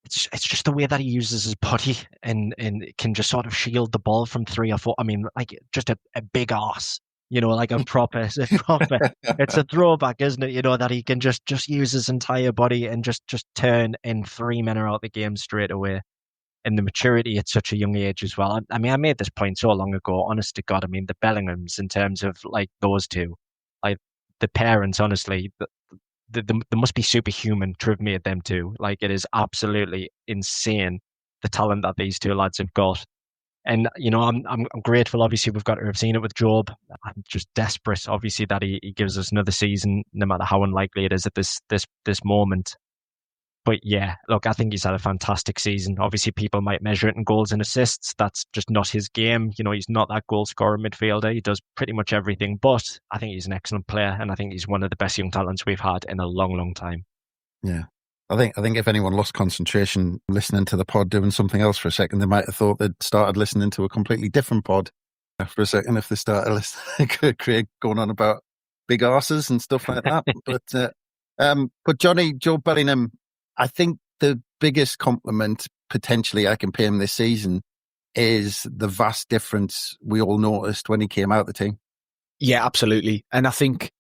[SPEAKER 4] it's just the way that he uses his body and can just sort of shield the ball from 3 or 4. I mean, like just a big arse, like a proper. It's a throwback, isn't it? That he can just use his entire body and just turn, and 3 men are out the game straight away. And the maturity at such a young age as well. I mean, I made this point so long ago, honest to God. I mean, the Bellinghams, in terms of like those two, like the parents, honestly, they must be superhuman to have made them two. Like, it is absolutely insane, the talent that these two lads have got. And, I'm grateful, obviously, we've got to have seen it with Job. I'm just desperate, obviously, that he gives us another season, no matter how unlikely it is at this moment. But yeah, look, I think he's had a fantastic season. Obviously, people might measure it in goals and assists. That's just not his game. He's not that goal scorer midfielder. He does pretty much everything. But I think he's an excellent player, and I think he's one of the best young talents we've had in a long, long time.
[SPEAKER 3] Yeah. I think if anyone lost concentration listening to the pod doing something else for a second, they might have thought they'd started listening to a completely different pod after a second if they started listening to Craig going on about big arses and stuff like that. But Joe Bellingham, I think the biggest compliment potentially I can pay him this season is the vast difference we all noticed when he came out the team.
[SPEAKER 5] Yeah, absolutely. And I think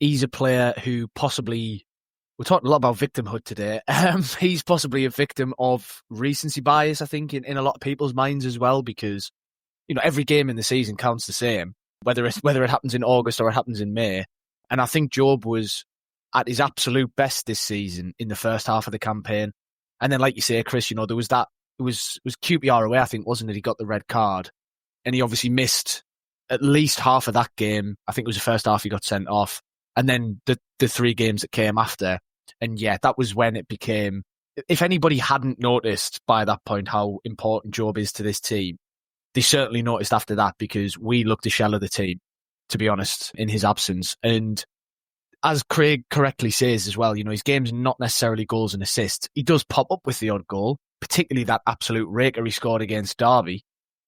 [SPEAKER 5] he's a player who possibly, we're talking a lot about victimhood today. He's possibly a victim of recency bias, I think, in a lot of people's minds as well, because, every game in the season counts the same, whether it happens in August or it happens in May. And I think Job was at his absolute best this season in the first half of the campaign. And then, like you say, Chris, there was that, it was QPR away, I think, wasn't it? He got the red card and he obviously missed at least half of that game. I think it was the first half he got sent off. And then the 3 games that came after. And yeah, that was when it became, if anybody hadn't noticed by that point how important Job is to this team, they certainly noticed after that, because we looked a shell of the team, to be honest, in his absence. And as Craig correctly says as well, his game's not necessarily goals and assists. He does pop up with the odd goal, particularly that absolute raker he scored against Derby.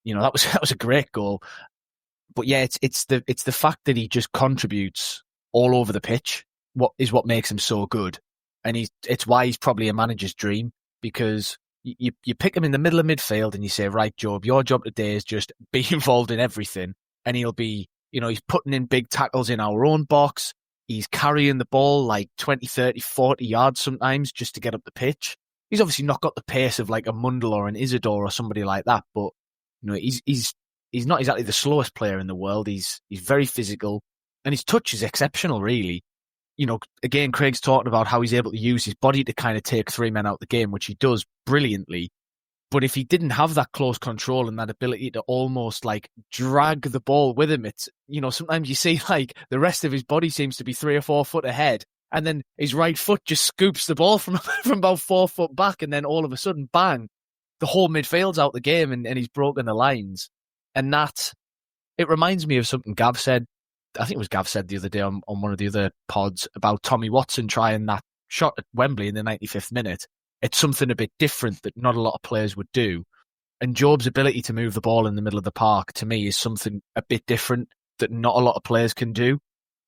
[SPEAKER 5] That was a great goal. But yeah, it's the fact that he just contributes all over the pitch. What makes him so good. And it's why he's probably a manager's dream, because you pick him in the middle of midfield and you say, right, Job, your job today is just be involved in everything. And he'll be, he's putting in big tackles in our own box. He's carrying the ball like 20, 30, 40 yards sometimes just to get up the pitch. He's obviously not got the pace of like a Mundell or an Isidore or somebody like that, but he's not exactly the slowest player in the world. He's very physical, and his touch is exceptional, really. Again, Craig's talking about how he's able to use his body to kind of take 3 men out the game, which he does brilliantly. But if he didn't have that close control and that ability to almost like drag the ball with him, it's, sometimes you see like the rest of his body seems to be 3 or 4 foot ahead. And then his right foot just scoops the ball from about 4 foot back. And then all of a sudden, bang, the whole midfield's out the game and he's broken the lines. And that, it reminds me of something Gav said. I think it was Gav said the other day on one of the other pods about Tommy Watson trying that shot at Wembley in the 95th minute. It's something a bit different that not a lot of players would do. And Job's ability to move the ball in the middle of the park, to me, is something a bit different that not a lot of players can do.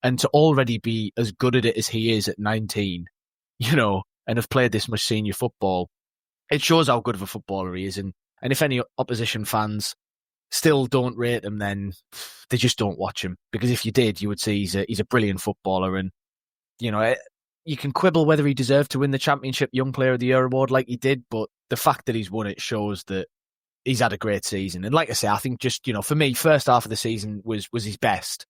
[SPEAKER 5] And to already be as good at it as he is at 19, and have played this much senior football, it shows how good of a footballer he is. And if any opposition fans still don't rate him, then they just don't watch him. Because if you did, you would see he's a brilliant footballer. And, you can quibble whether he deserved to win the Championship Young Player of the Year award like he did, but the fact that he's won it shows that he's had a great season. And like I say, I think just, for me, first half of the season was his best.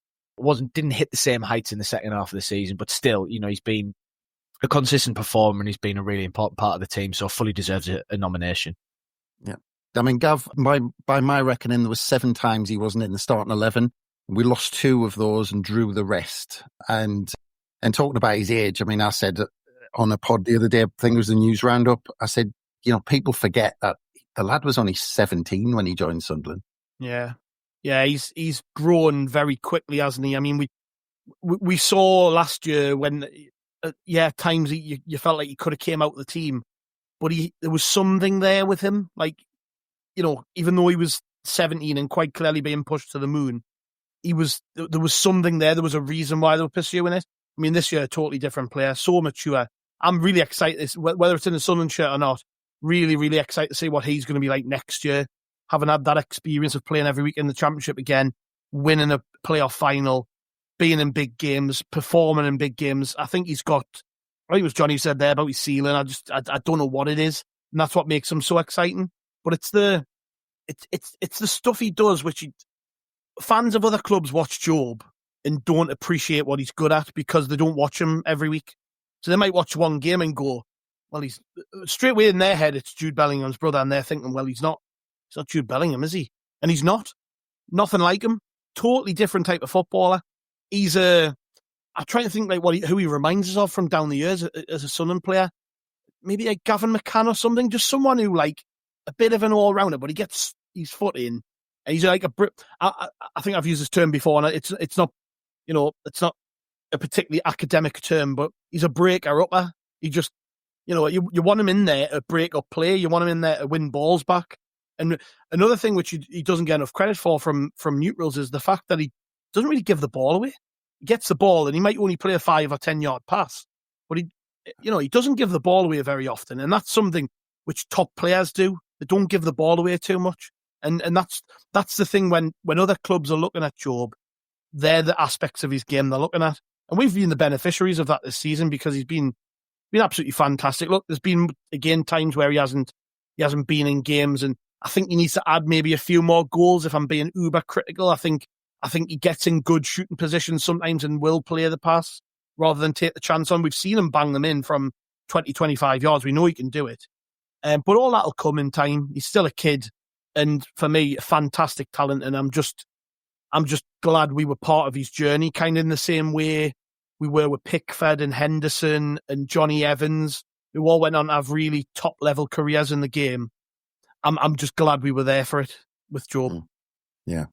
[SPEAKER 5] Didn't hit the same heights in the second half of the season, but still, he's been a consistent performer and he's been a really important part of the team, so fully deserves a nomination.
[SPEAKER 3] Yeah. I mean, Gav, by my reckoning, there was 7 times he wasn't in the starting 11. We lost 2 of those and drew the rest. And talking about his age, I mean, I said on a pod the other day, I think it was the news roundup, I said, people forget that the lad was only 17 when he joined Sunderland.
[SPEAKER 6] Yeah. Yeah, he's grown very quickly, hasn't he? I mean, we saw last year when, at times you felt like he could have came out of the team, but there was something there with him. Like, even though he was 17 and quite clearly being pushed to the moon, there was something there. There was a reason why they were pursuing it. I mean, this year, a totally different player, so mature. I'm really excited, whether it's in the Sunderland shirt or not, really, really excited to see what he's going to be like next year. Having had that experience of playing every week in the Championship again, winning a playoff final, being in big games, performing in big games. I think he's got, I think it was Johnny who said there about his ceiling. I don't know what it is. And that's what makes him so exciting. But it's the stuff he does, which fans of other clubs watch Job and don't appreciate what he's good at because they don't watch him every week. So they might watch one game and go, well, he's straight away in their head, it's Jude Bellingham's brother. And they're thinking, well, he's not Jude Bellingham, is he? And he's not. Nothing like him. Totally different type of footballer. I'm trying to think like who he reminds us of from down the years as a Sunderland player. Maybe like Gavin McCann or something. Just someone who like a bit of an all-rounder, but he gets his foot in. And he's like I think I've used this term before, and it's not, it's not a particularly academic term, but he's a breaker-upper. He just, You want him in there to break up play. You want him in there to win balls back. And another thing which he doesn't get enough credit for from neutrals is the fact that he doesn't really give the ball away. He gets the ball and he might only play a 5 or 10 yard pass, but he doesn't give the ball away very often. And that's something which top players do. They don't give the ball away too much. And that's the thing when other clubs are looking at Job, they're the aspects of his game they're looking at. And we've been the beneficiaries of that this season because he's been absolutely fantastic. Look, there's been, again, times where he hasn't been in games, and I think he needs to add maybe a few more goals if I'm being uber critical. I think he gets in good shooting positions sometimes and will play the pass rather than take the chance on. We've seen him bang them in from 20, 25 yards. We know he can do it. But all that'll come in time. He's still a kid. And for me, a fantastic talent. And I'm just glad we were part of his journey, kind of in the same way we were with Pickford and Henderson and Johnny Evans, who all went on to have really top level careers in the game. I'm just glad we were there for it with Job.
[SPEAKER 3] Yeah.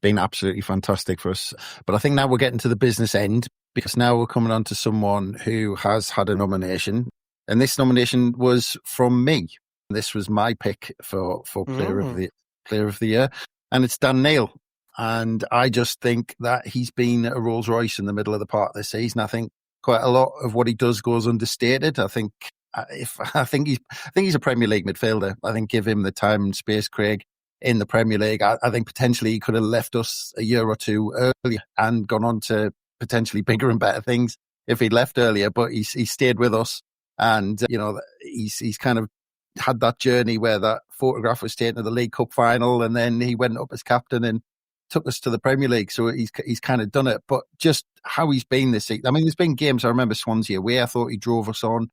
[SPEAKER 3] Been absolutely fantastic for us. But I think now we're getting to the business end, because now we're coming on to someone who has had a nomination. And this nomination was from me. This was my pick for player of the year. And it's Dan Neil. And I just think that he's been a Rolls Royce in the middle of the park this season. I think quite a lot of what he does goes understated. I think he's a Premier League midfielder. I think give him the time and space, Craig, in the Premier League. I think potentially he could have left us a year or two earlier and gone on to potentially bigger and better things if he'd left earlier. But he stayed with us, and he's kind of had that journey where that photograph was taken to the League Cup final, and then he went up as captain and took us to the Premier League. So he's kind of done it. But just how he's been this season. I mean, there's been games, I remember Swansea away, I thought he drove us on.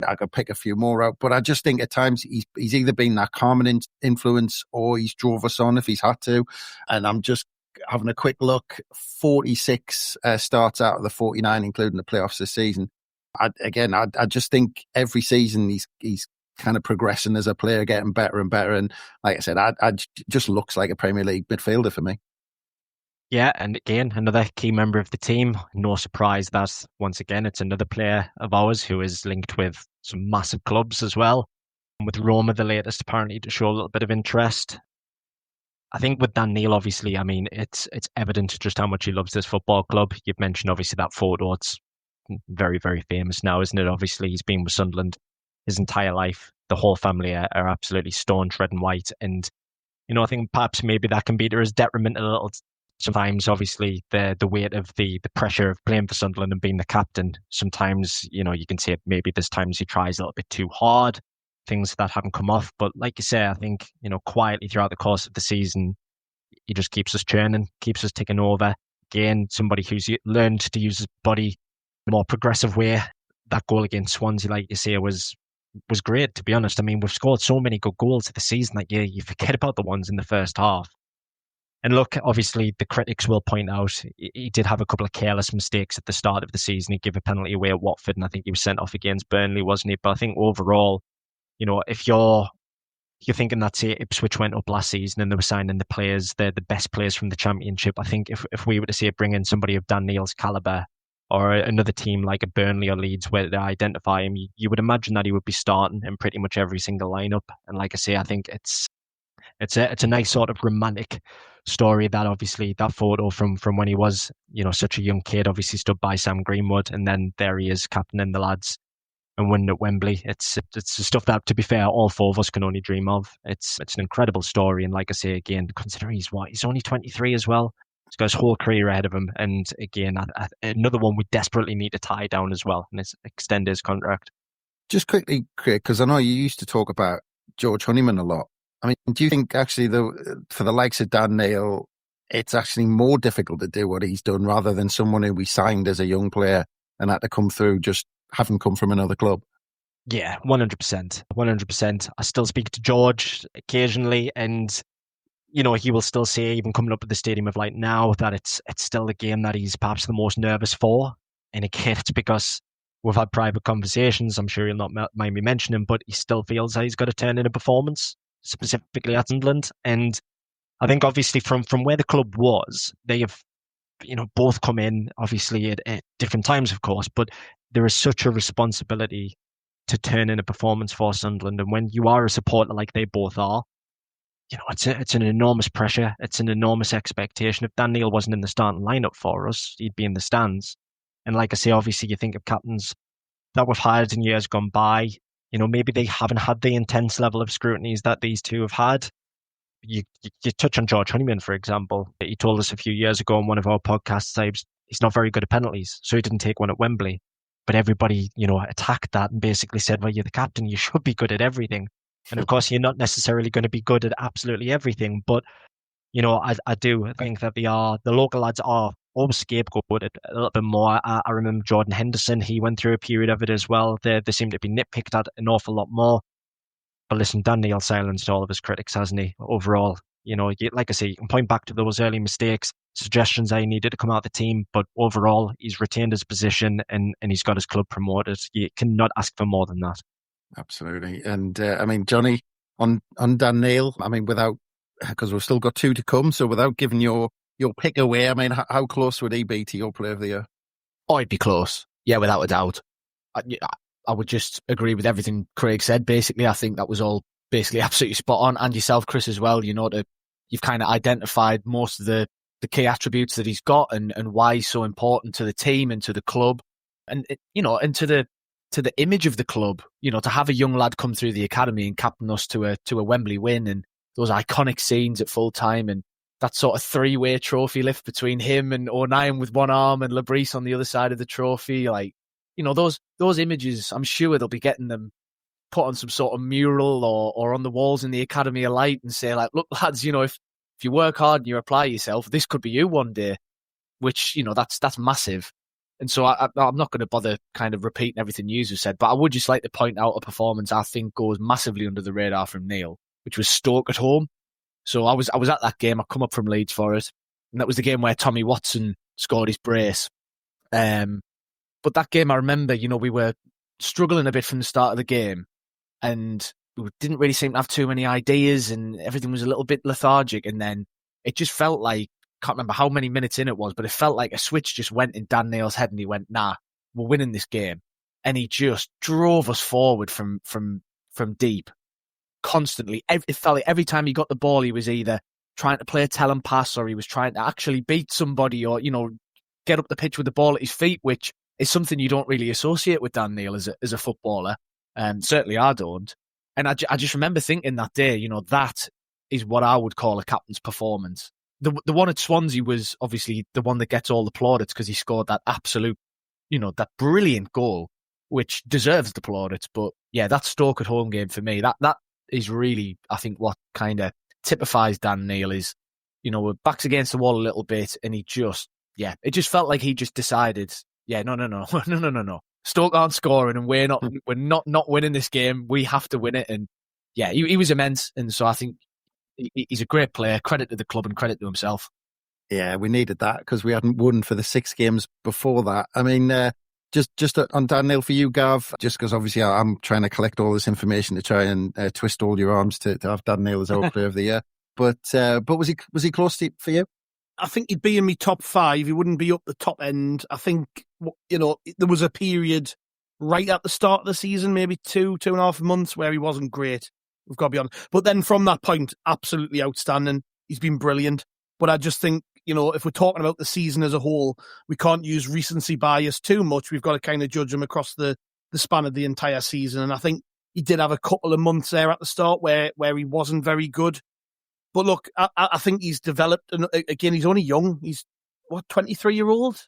[SPEAKER 3] I could pick a few more out, but I just think at times he's either been that calming influence or he's drove us on if he's had to. And I'm just having a quick look. 46 starts out of the 49, including the playoffs this season. I just think every season he's kind of progressing as a player, getting better and better. And like I said, I just looks like a Premier League midfielder for me.
[SPEAKER 4] Yeah, and again, another key member of the team. No surprise that, once again, it's another player of ours who is linked with some massive clubs as well. And with Roma, the latest, apparently, to show a little bit of interest. I think with Dan Neil, obviously, I mean, it's evident just how much he loves this football club. You've mentioned, obviously, that photo. It's very, very famous now, isn't it? Obviously, he's been with Sunderland his entire life. The whole family are absolutely staunch red and white. And, I think perhaps maybe that can be to his detriment a little. Sometimes, obviously, the weight of the pressure of playing for Sunderland and being the captain, sometimes, you can see it, maybe there's times he tries a little bit too hard, things that haven't come off. But like you say, I think, quietly throughout the course of the season, he just keeps us churning, keeps us ticking over. Again, somebody who's learned to use his body in a more progressive way. That goal against Swansea, like you say, was great, to be honest. I mean, we've scored so many good goals this season that you forget about the ones in the first half. And look, obviously, the critics will point out he did have a couple of careless mistakes at the start of the season. He gave a penalty away at Watford, and I think he was sent off against Burnley, wasn't he? But I think overall, if you're thinking that, say, Ipswich went up last season and they were signing the players, they're the best players from the Championship. I think if we were to, say, bring in somebody of Dan Neil's calibre, or another team like a Burnley or Leeds where they identify him, you would imagine that he would be starting in pretty much every single lineup. And like I say, I think it's a nice sort of romantic story that, obviously, that photo from when he was such a young kid, obviously stood by Sam Greenwood, and then there he is captaining the lads and winning at Wembley. It's the stuff that, to be fair, all four of us can only dream of. It's an incredible story, and like I say, again, considering he's only 23 as well. He's got his whole career ahead of him, and again, another one we desperately need to tie down as well, and it's extend his contract.
[SPEAKER 3] Just quickly, Craig, because I know you used to talk about George Honeyman a lot. I mean, do you think actually for the likes of Dan Neil, it's actually more difficult to do what he's done rather than someone who we signed as a young player and had to come through just having come from another club?
[SPEAKER 4] Yeah, 100%. 100%. I still speak to George occasionally, and he will still say, even coming up at the Stadium of Light now, that it's still the game that he's perhaps the most nervous for. And again, it's because we've had private conversations. I'm sure he'll not mind me mentioning, but he still feels that he's got to turn in a performance, specifically at Sunderland. And I think, obviously, from where the club was, they have, both come in, obviously, at different times, of course, but there is such a responsibility to turn in a performance for Sunderland. And when you are a supporter like they both are, it's an enormous pressure. It's an enormous expectation. If Dan Neil wasn't in the starting lineup for us, he'd be in the stands. And like I say, obviously you think of captains that we've had in years gone by. Maybe they haven't had the intense level of scrutinies that these two have had. You touch on George Honeyman, for example. He told us a few years ago on one of our podcasts, he's not very good at penalties, so he didn't take one at Wembley. But everybody, attacked that and basically said, well, you're the captain, you should be good at everything. And of course, you're not necessarily going to be good at absolutely everything. But, I do think that the local lads are always scapegoated a little bit more. I remember Jordan Henderson, he went through a period of it as well. They seem to be nitpicked at an awful lot more. But listen, Dan Neil silenced all of his critics, hasn't he? Overall, like I say, you can point back to those early mistakes, suggestions that he needed to come out of the team, but overall, he's retained his position and he's got his club promoted. You cannot ask for more than that.
[SPEAKER 3] Absolutely. And Johnny, on Dan Neil, because we've still got two to come, so without giving your pick away, how close would he be to your player of the year?
[SPEAKER 5] Oh, he'd be close. Yeah, without a doubt. I would just agree with everything Craig said, basically. I think that was all basically absolutely spot on. And yourself, Chris, as well. You've kind of identified most of the key attributes that he's got and why he's so important to the team and to the club. And, and to the image of the club, to have a young lad come through the academy and captain us to a Wembley win and those iconic scenes at full time and that sort of three-way trophy lift between him and O'Nien with one arm and Labrise on the other side of the trophy. Those images, I'm sure they'll be getting them put on some sort of mural or on the walls in the Academy of Light and say, look, lads, if you work hard and you apply yourself, this could be you one day, which, that's massive. And so I'm not going to bother kind of repeating everything you have said, but I would just like to point out a performance I think goes massively under the radar from Neil, which was Stoke at home. So I was at that game. I come up from Leeds for it. And that was the game where Tommy Watson scored his brace. But that game, I remember, we were struggling a bit from the start of the game and we didn't really seem to have too many ideas and everything was a little bit lethargic. And then it just felt like, can't remember how many minutes in it was, but it felt like a switch just went in Dan Neil's head and he went, nah, we're winning this game. And he just drove us forward from deep constantly. It felt like every time he got the ball, he was either trying to play a tell and pass or he was trying to actually beat somebody or, get up the pitch with the ball at his feet, which is something you don't really associate with Dan Neil as a footballer. Certainly I don't. And I just remember thinking that day, that is what I would call a captain's performance. The one at Swansea was obviously the one that gets all the plaudits because he scored that absolute, that brilliant goal, which deserves the plaudits. But yeah, that Stoke at home game for me, that is really, I think, what kind of typifies Dan Neil is, we're backs against the wall a little bit and it just felt like he just decided, no. Stoke aren't scoring and we're not winning this game. We have to win it. And yeah, he was immense. And so I think he's a great player. Credit to the club and credit to himself.
[SPEAKER 3] Yeah, we needed that because we hadn't won for the 6 games before that. Just on Dan Neil for you, Gav, just because obviously I'm trying to collect all this information to try and twist all your arms to have Dan Neil as our player of the year. But was he close to for you?
[SPEAKER 6] I think he'd be in my top 5. He wouldn't be up the top end. I think, there was a period right at the start of the season, maybe 2.5 months where he wasn't great. We've got to be honest. But then from that point, absolutely outstanding. He's been brilliant. But I just think, if we're talking about the season as a whole, we can't use recency bias too much. We've got to kind of judge him across the span of the entire season. And I think he did have a couple of months there at the start where he wasn't very good. But look, I think he's developed. And again, he's only young. He's, 23-year-old?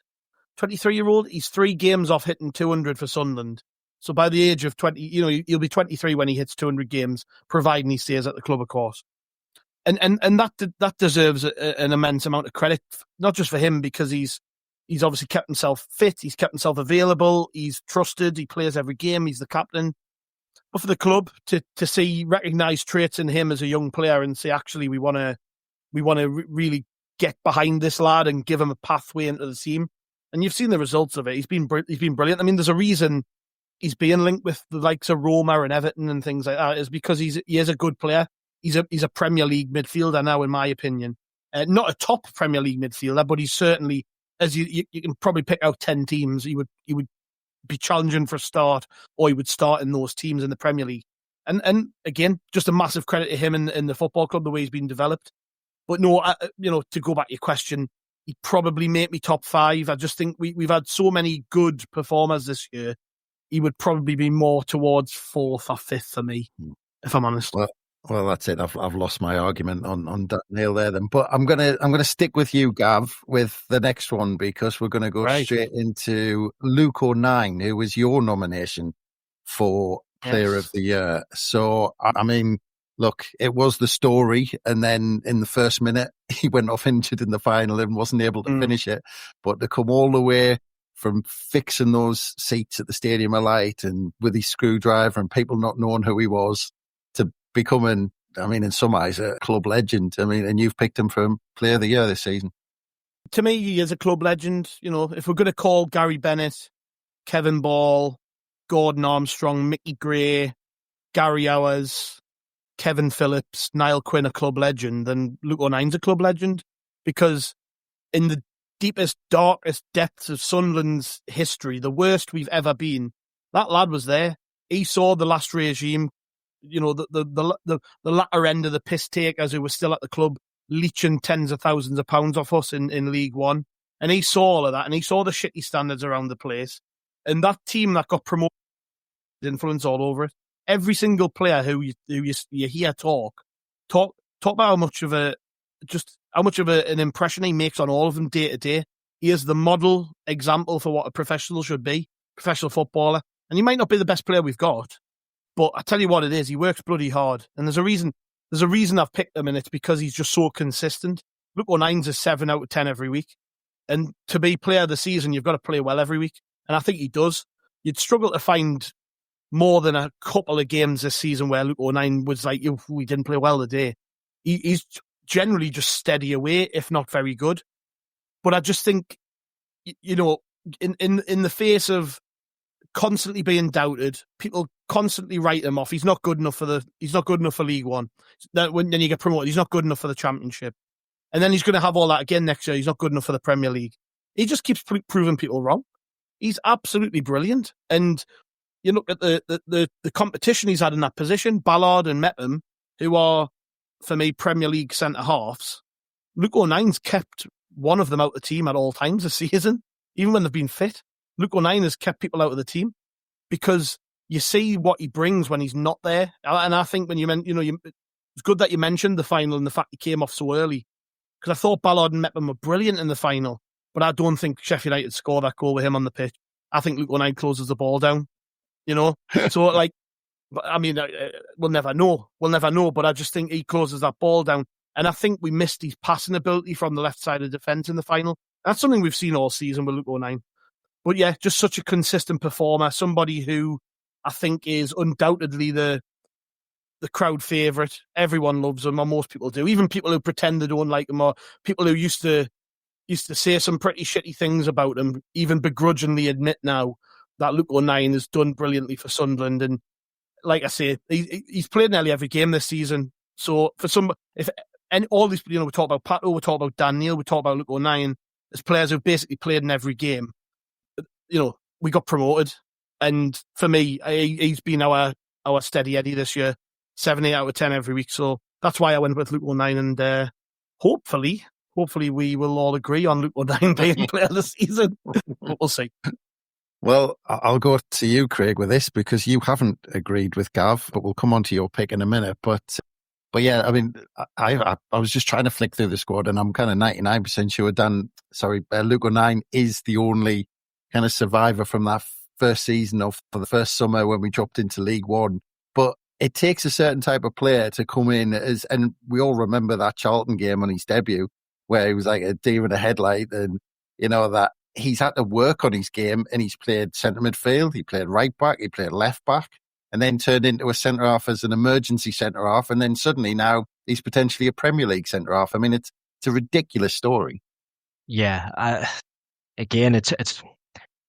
[SPEAKER 6] 23-year-old? He's 3 games off hitting 200 for Sunderland. So by the age of 20, he'll be 23 when he hits 200 games, providing he stays at the club, of course. And that deserves an immense amount of credit, not just for him, because he's obviously kept himself fit, he's kept himself available, he's trusted, he plays every game, he's the captain. But for the club to see recognised traits in him as a young player and say, actually, we want to really get behind this lad and give him a pathway into the team. And you've seen the results of it. He's been brilliant. I mean, there's a reason he's being linked with the likes of Roma and Everton and things like that, is because he is a good player. He's a Premier League midfielder now, in my opinion. Not a top Premier League midfielder, but he's certainly, as you can probably pick out 10 teams, he would be challenging for a start, or he would start in those teams in the Premier League. And again, just a massive credit to him in the football club, the way he's been developed. But no, to go back to your question, he'd probably make me top 5. I just think we've had so many good performers this year. He would probably be more towards 4th or 5th for me, if I'm honest.
[SPEAKER 3] Well, that's it. I've lost my argument on Daniel there then. But I'm gonna stick with you, Gav, with the next one, because we're gonna go straight into Luke O'Nien, who was your nomination for Player of the Year. So I mean, look, it was the story, and then in the first minute he went off injured in the final and wasn't able to finish it. But to come all the way from fixing those seats at the Stadium of Light and with his screwdriver and people not knowing who he was, to becoming, I mean, in some eyes, a club legend. I mean, and you've picked him for Player of the Year this season.
[SPEAKER 6] To me, he is a club legend. If we're going to call Gary Bennett, Kevin Ball, Gordon Armstrong, Mickey Gray, Gary Owers, Kevin Phillips, Niall Quinn a club legend, then Luke O'Nien's a club legend, because in the deepest, darkest depths of Sunderland's history, the worst we've ever been, that lad was there. He saw the last regime, the latter end of the piss takers who were still at the club leeching tens of thousands of pounds off us in League One. And he saw all of that, and he saw the shitty standards around the place. And that team that got promoted, influence all over it. Every single player who you hear talk about how much of an impression he makes on all of them day to day. He is the model example for what a professional should be, professional footballer. And he might not be the best player we've got, but I tell you what it is, he works bloody hard. And there's a reason I've picked him, and it's because he's just so consistent. Luke O'Nien's a 7 out of 10 every week. And to be player of the season, you've got to play well every week. And I think he does. You'd struggle to find more than a couple of games this season where Luke O'Nien was like, we didn't play well today. He's generally just steady away, if not very good. But I just think, in the face of constantly being doubted, people constantly write him off. He's not good enough for League One. Then you get promoted, he's not good enough for the Championship. And then he's going to have all that again next year. He's not good enough for the Premier League. He just keeps proving people wrong. He's absolutely brilliant. And you look at the competition he's had in that position, Ballard and Mepham, who are, for me, Premier League centre-halves. Luke O'Nien's kept one of them out of the team at all times this season, even when they've been fit. Luke O'Nien has kept people out of the team because you see what he brings when he's not there. And I think when it's good that you mentioned the final and the fact he came off so early, because I thought Ballard and Mepham were brilliant in the final, but I don't think Sheffield United score that goal with him on the pitch. I think Luke O'Nien closes the ball down, So, I mean, we'll never know. But I just think he closes that ball down. And I think we missed his passing ability from the left side of defence in the final. That's something we've seen all season with Luke O'Nien. But yeah, just such a consistent performer. Somebody who I think is undoubtedly the crowd favourite. Everyone loves him, or most people do. Even people who pretend they don't like him, or people who used to say some pretty shitty things about him, even begrudgingly admit now that Luke O'Nien has done brilliantly for Sunderland. And like I say, he's played nearly every game this season. So all these, we talk about Pato, we talk about Dan Neil, we talk about Luke O'Nien as players who've basically played in every game. We got promoted, and for me, he's been our steady Eddie this year, 7, 8 out of 10 every week. So that's why I went with Luke O'Nien, and hopefully we will all agree on Luke O'Nien being player of the season. We'll see.
[SPEAKER 3] Well, I'll go to you, Craig, with this, because you haven't agreed with Gav, but we'll come on to your pick in a minute. But yeah, I mean, I was just trying to flick through the squad, and I'm kind of 99% sure Luke O'Nien is the only kind of survivor from that first season for the first summer when we dropped into League One. But it takes a certain type of player to come in and we all remember that Charlton game on his debut where he was like a deer in a headlight, and that he's had to work on his game, and he's played centre midfield, he played right back, he played left back, and then turned into a centre half as an emergency centre half, and then suddenly now he's potentially a Premier League centre half. I mean, it's a ridiculous story.
[SPEAKER 4] Yeah, again,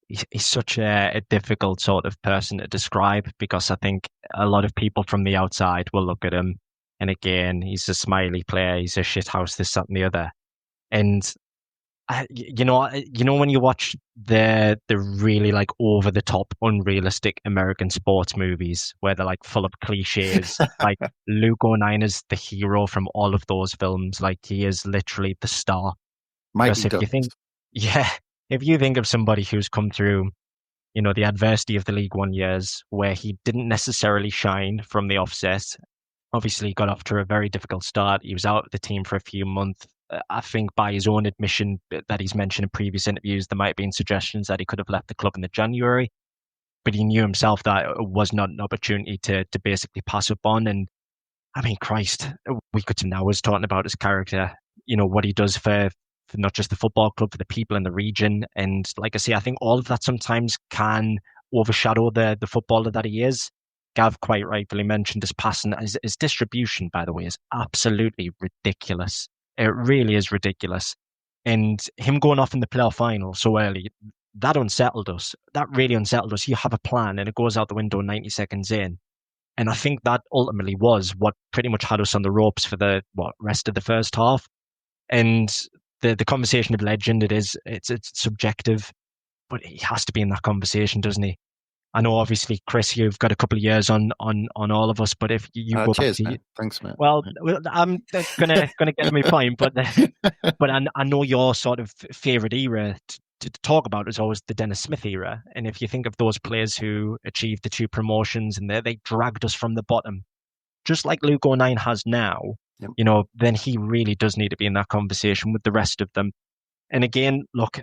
[SPEAKER 4] he's such a difficult sort of person to describe, because I think a lot of people from the outside will look at him, and again, he's a smiley player, he's a shithouse, this, that, and the other. And When you watch the really like over the top, unrealistic American sports movies where they're like full of cliches, like Luke O'Nien is the hero from all of those films. Like he is literally the star. Because if you think of somebody who's come through, the adversity of the League One years where he didn't necessarily shine from the offset. Obviously, got off to a very difficult start. He was out of the team for a few months. I think by his own admission that he's mentioned in previous interviews, there might have been suggestions that he could have left the club in the January, but he knew himself that it was not an opportunity to basically pass up on. And I mean, Christ, we could spend hours talking about his character, what he does for not just the football club, for the people in the region. And like I say, I think all of that sometimes can overshadow the footballer that he is. Gav quite rightfully mentioned his passing. His distribution, by the way, is absolutely ridiculous. It really is ridiculous. And him going off in the playoff final so early, that unsettled us. That really unsettled us. You have a plan and it goes out the window 90 seconds in. And I think that ultimately was what pretty much had us on the ropes for the rest of the first half. And the conversation of legend, it's subjective, but he has to be in that conversation, doesn't he? I know, obviously, Chris, you've got a couple of years on all of us, but if you go
[SPEAKER 3] cheers,
[SPEAKER 4] back to...
[SPEAKER 3] mate. Thanks, mate.
[SPEAKER 4] Well, I'm gonna get my point, but I know your sort of favourite era to talk about is always the Dennis Smith era. And if you think of those players who achieved the 2 promotions and they dragged us from the bottom, just like Luke O'Nien has now, yep. Then he really does need to be in that conversation with the rest of them. And again, look,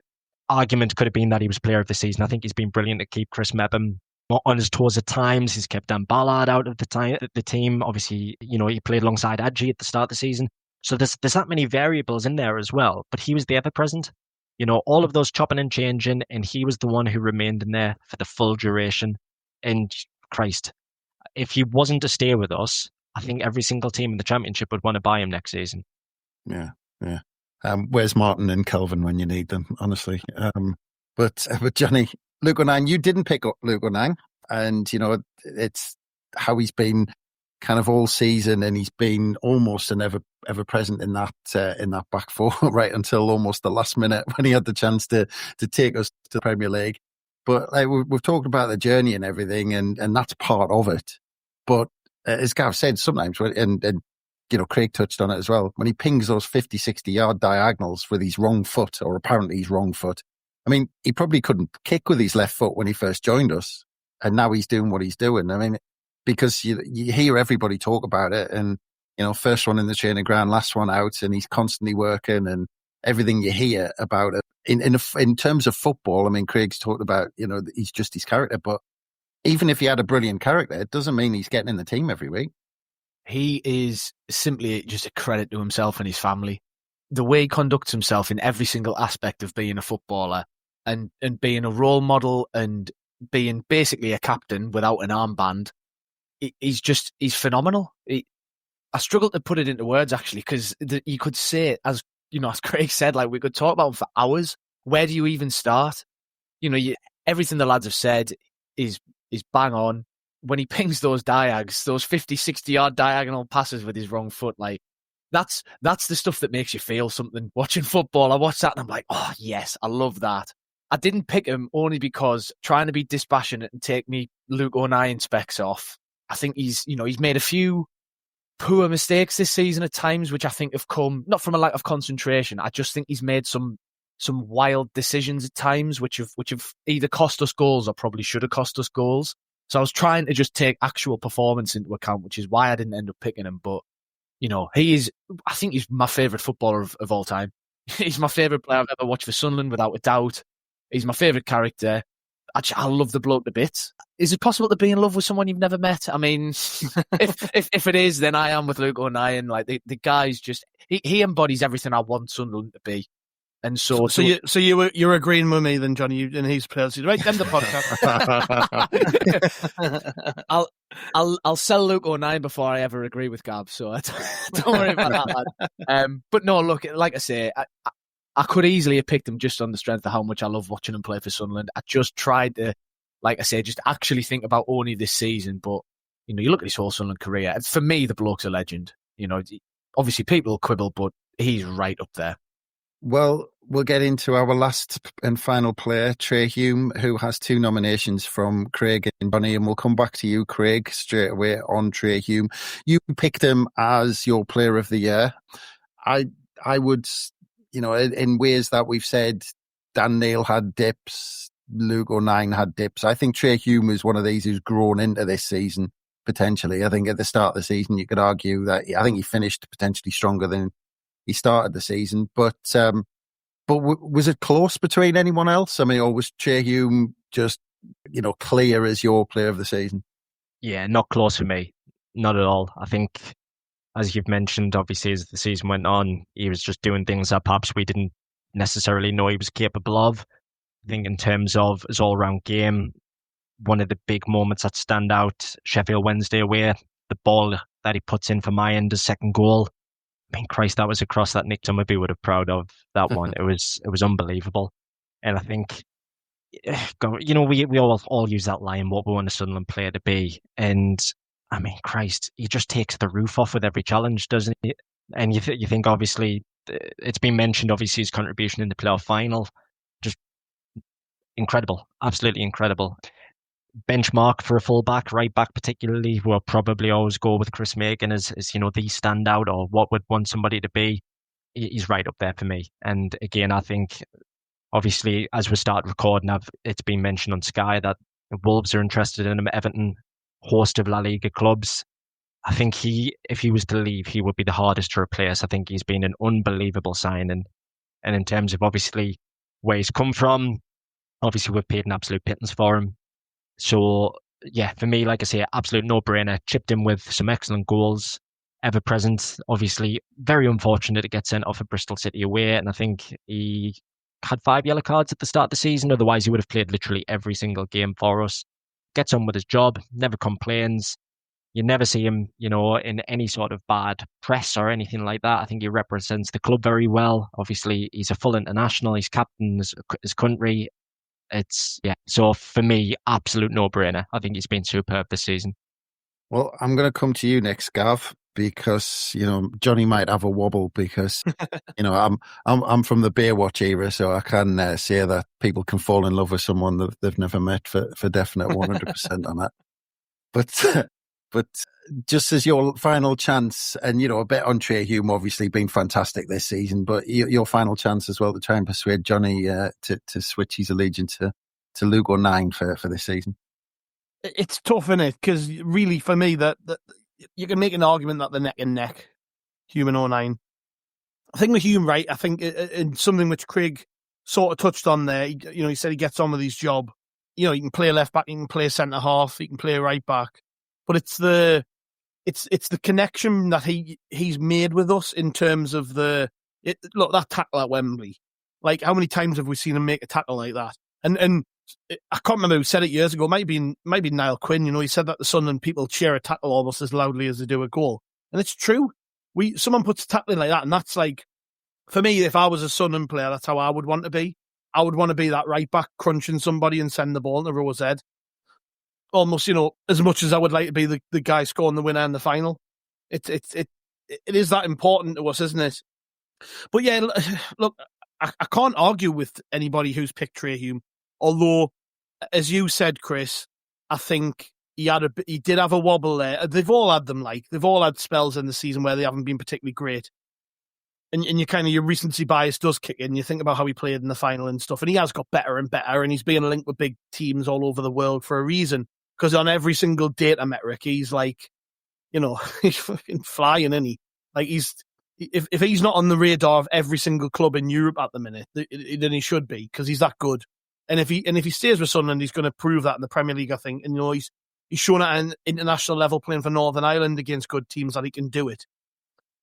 [SPEAKER 4] argument could have been that he was player of the season. I think he's been brilliant to keep Chris Mepham on his toes at times. He's kept Dan Ballard out of the team. Obviously, he played alongside Adji at the start of the season. So there's that many variables in there as well. But he was the ever-present. All of those chopping and changing, and he was the one who remained in there for the full duration. And Christ, if he wasn't to stay with us, I think every single team in the Championship would want to buy him next season.
[SPEAKER 3] Yeah. Where's Martin and Kelvin when you need them, honestly? But Johnny, Luke O'Nien, you didn't pick up Luke O'Nien, and it's how he's been kind of all season, and he's been almost an ever present in that back four right until almost the last minute when he had the chance to take us to the Premier League. But we've talked about the journey and everything, and that's part of it. But as Gav said, sometimes and Craig touched on it as well. When he pings those 50, 60-yard diagonals with his wrong foot, or apparently his wrong foot, I mean, he probably couldn't kick with his left foot when he first joined us, and now he's doing what he's doing. I mean, because you hear everybody talk about it, and first one in the training ground, last one out, and he's constantly working, and everything you hear about it. In terms of football, I mean, Craig's talked about he's just his character, but even if he had a brilliant character, it doesn't mean he's getting in the team every week.
[SPEAKER 5] He is simply just a credit to himself and his family. The way he conducts himself in every single aspect of being a footballer and being a role model and being basically a captain without an armband, he's phenomenal. I struggle to put it into words, actually, because you could say, as Craig said, like we could talk about him for hours. Where do you even start? Everything the lads have said is bang on. When he pings those diags, those 50, 60-yard diagonal passes with his wrong foot, like that's the stuff that makes you feel something. Watching football, I watch that and I'm like, oh, yes, I love that. I didn't pick him only because trying to be dispassionate and take me Luke O'Nien specs off, I think he's made a few poor mistakes this season at times, which I think have come, not from a lack of concentration. I just think he's made some wild decisions at times, which have either cost us goals or probably should have cost us goals. So I was trying to just take actual performance into account, which is why I didn't end up picking him. But, I think he's my favourite footballer of all time. He's my favourite player I've ever watched for Sunderland, without a doubt. He's my favourite character. I love the bloke to bits. Is it possible to be in love with someone you've never met? I mean, if it is, then I am with Luke O'Nien. Like the guy's just, he embodies everything I want Sunderland to be. And so
[SPEAKER 6] you're agreeing with me then, Johnny, and he's players. Right, end the
[SPEAKER 5] podcast. I'll sell Luke O'Nien before I ever agree with Gab, so don't worry about that, lad. But no, look, like I say, I could easily have picked him just on the strength of how much I love watching him play for Sunderland. I just tried to, like I say, just actually think about only this season. But you look at his whole Sunderland career. For me, the bloke's a legend. Obviously people quibble, but he's right up there.
[SPEAKER 3] Well, we'll get into our last and final player, Trey Hume, who has 2 nominations from Craig and Johnny, and we'll come back to you, Craig, straight away on Trey Hume. You picked him as your player of the year. I would, in ways that we've said, Dan Neil had dips, Luke O'Nien had dips. I think Trey Hume is one of these who's grown into this season, potentially. I think at the start of the season, you could argue that I think he finished potentially stronger than he started the season. But was it close between anyone else? I mean, or was Trey Hume just, clear as your player of the season?
[SPEAKER 4] Yeah, not close for me. Not at all. I think, as you've mentioned, obviously, as the season went on, he was just doing things that perhaps we didn't necessarily know he was capable of. I think in terms of his all-round game, one of the big moments that stand out, Sheffield Wednesday away, the ball that he puts in for my end, his second goal. I mean, Christ, that was a cross that Nick Tummerby would have proud of, that one. It was unbelievable. And I think, we all use that line, what we want a Sunderland player to be. And I mean, Christ, he just takes the roof off with every challenge, doesn't he? And you think, obviously, it's been mentioned, obviously, his contribution in the playoff final. Just incredible, absolutely incredible. Benchmark for a fullback, right back particularly, we'll probably always go with Chris Makin as the standout, or what would want somebody to be. He's right up there for me. And again, I think, obviously, as we start recording, it's been mentioned on Sky that Wolves are interested in him, Everton, host of La Liga clubs. I think if he was to leave, he would be the hardest to replace. I think he's been an unbelievable signing. And in terms of, obviously, where he's come from, obviously, we've paid an absolute pittance for him. So, yeah, for me, like I say, absolute no-brainer. Chipped in with some excellent goals, ever present. Obviously, very unfortunate to get sent off at Bristol City away. And I think he had 5 yellow cards at the start of the season. Otherwise, he would have played literally every single game for us. Gets on with his job, never complains. You never see him, in any sort of bad press or anything like that. I think he represents the club very well. Obviously, he's a full international. He's captain his country. So for me, absolute no-brainer. I think he's been superb this season.
[SPEAKER 3] Well, I'm going to come to you next, Gav, because Johnny might have a wobble because I'm from the Baywatch era, so I can say that people can fall in love with someone that they've never met for definite 100% on that. But just as your final chance, and a bet on Trey Hume obviously been fantastic this season, but your final chance as well to try and persuade Johnny to switch his allegiance to Luke O'Nien for this season.
[SPEAKER 6] It's tough, isn't it? Because really, for me, that you can make an argument that they're neck and neck, Hume and O'Nien. I think with Hume, right, I think in something which Craig sort of touched on there, he said he gets on with his job. He can play left back, he can play centre half, he can play right back. But it's the connection that he's made with us in terms of that tackle at Wembley. Like, how many times have we seen him make a tackle like that? And I can't remember who said it years ago. Maybe Niall Quinn. He said that the Sunderland people cheer a tackle almost as loudly as they do a goal, and it's true. Someone puts a tackle in like that, and that's like, for me, if I was a Sunderland player, that's how I would want to be. I would want to be that right back crunching somebody and send the ball into Rowe's head. Almost, as much as I would like to be the guy scoring the winner in the final. It is that important to us, isn't it? But yeah, look, I can't argue with anybody who's picked Trey Hume. Although, as you said, Chris, I think he did have a wobble there. They've all had them. They've all had spells in the season where they haven't been particularly great. And your recency bias does kick in. You think about how he played in the final and stuff, and he has got better and better, and he's being linked with big teams all over the world for a reason. Because on every single data metric, he's he's fucking flying, isn't he? Like, if he's not on the radar of every single club in Europe at the minute, then he should be, because he's that good. And if he stays with Sunderland, he's going to prove that in the Premier League, I think. And he's shown at an international level playing for Northern Ireland against good teams that he can do it.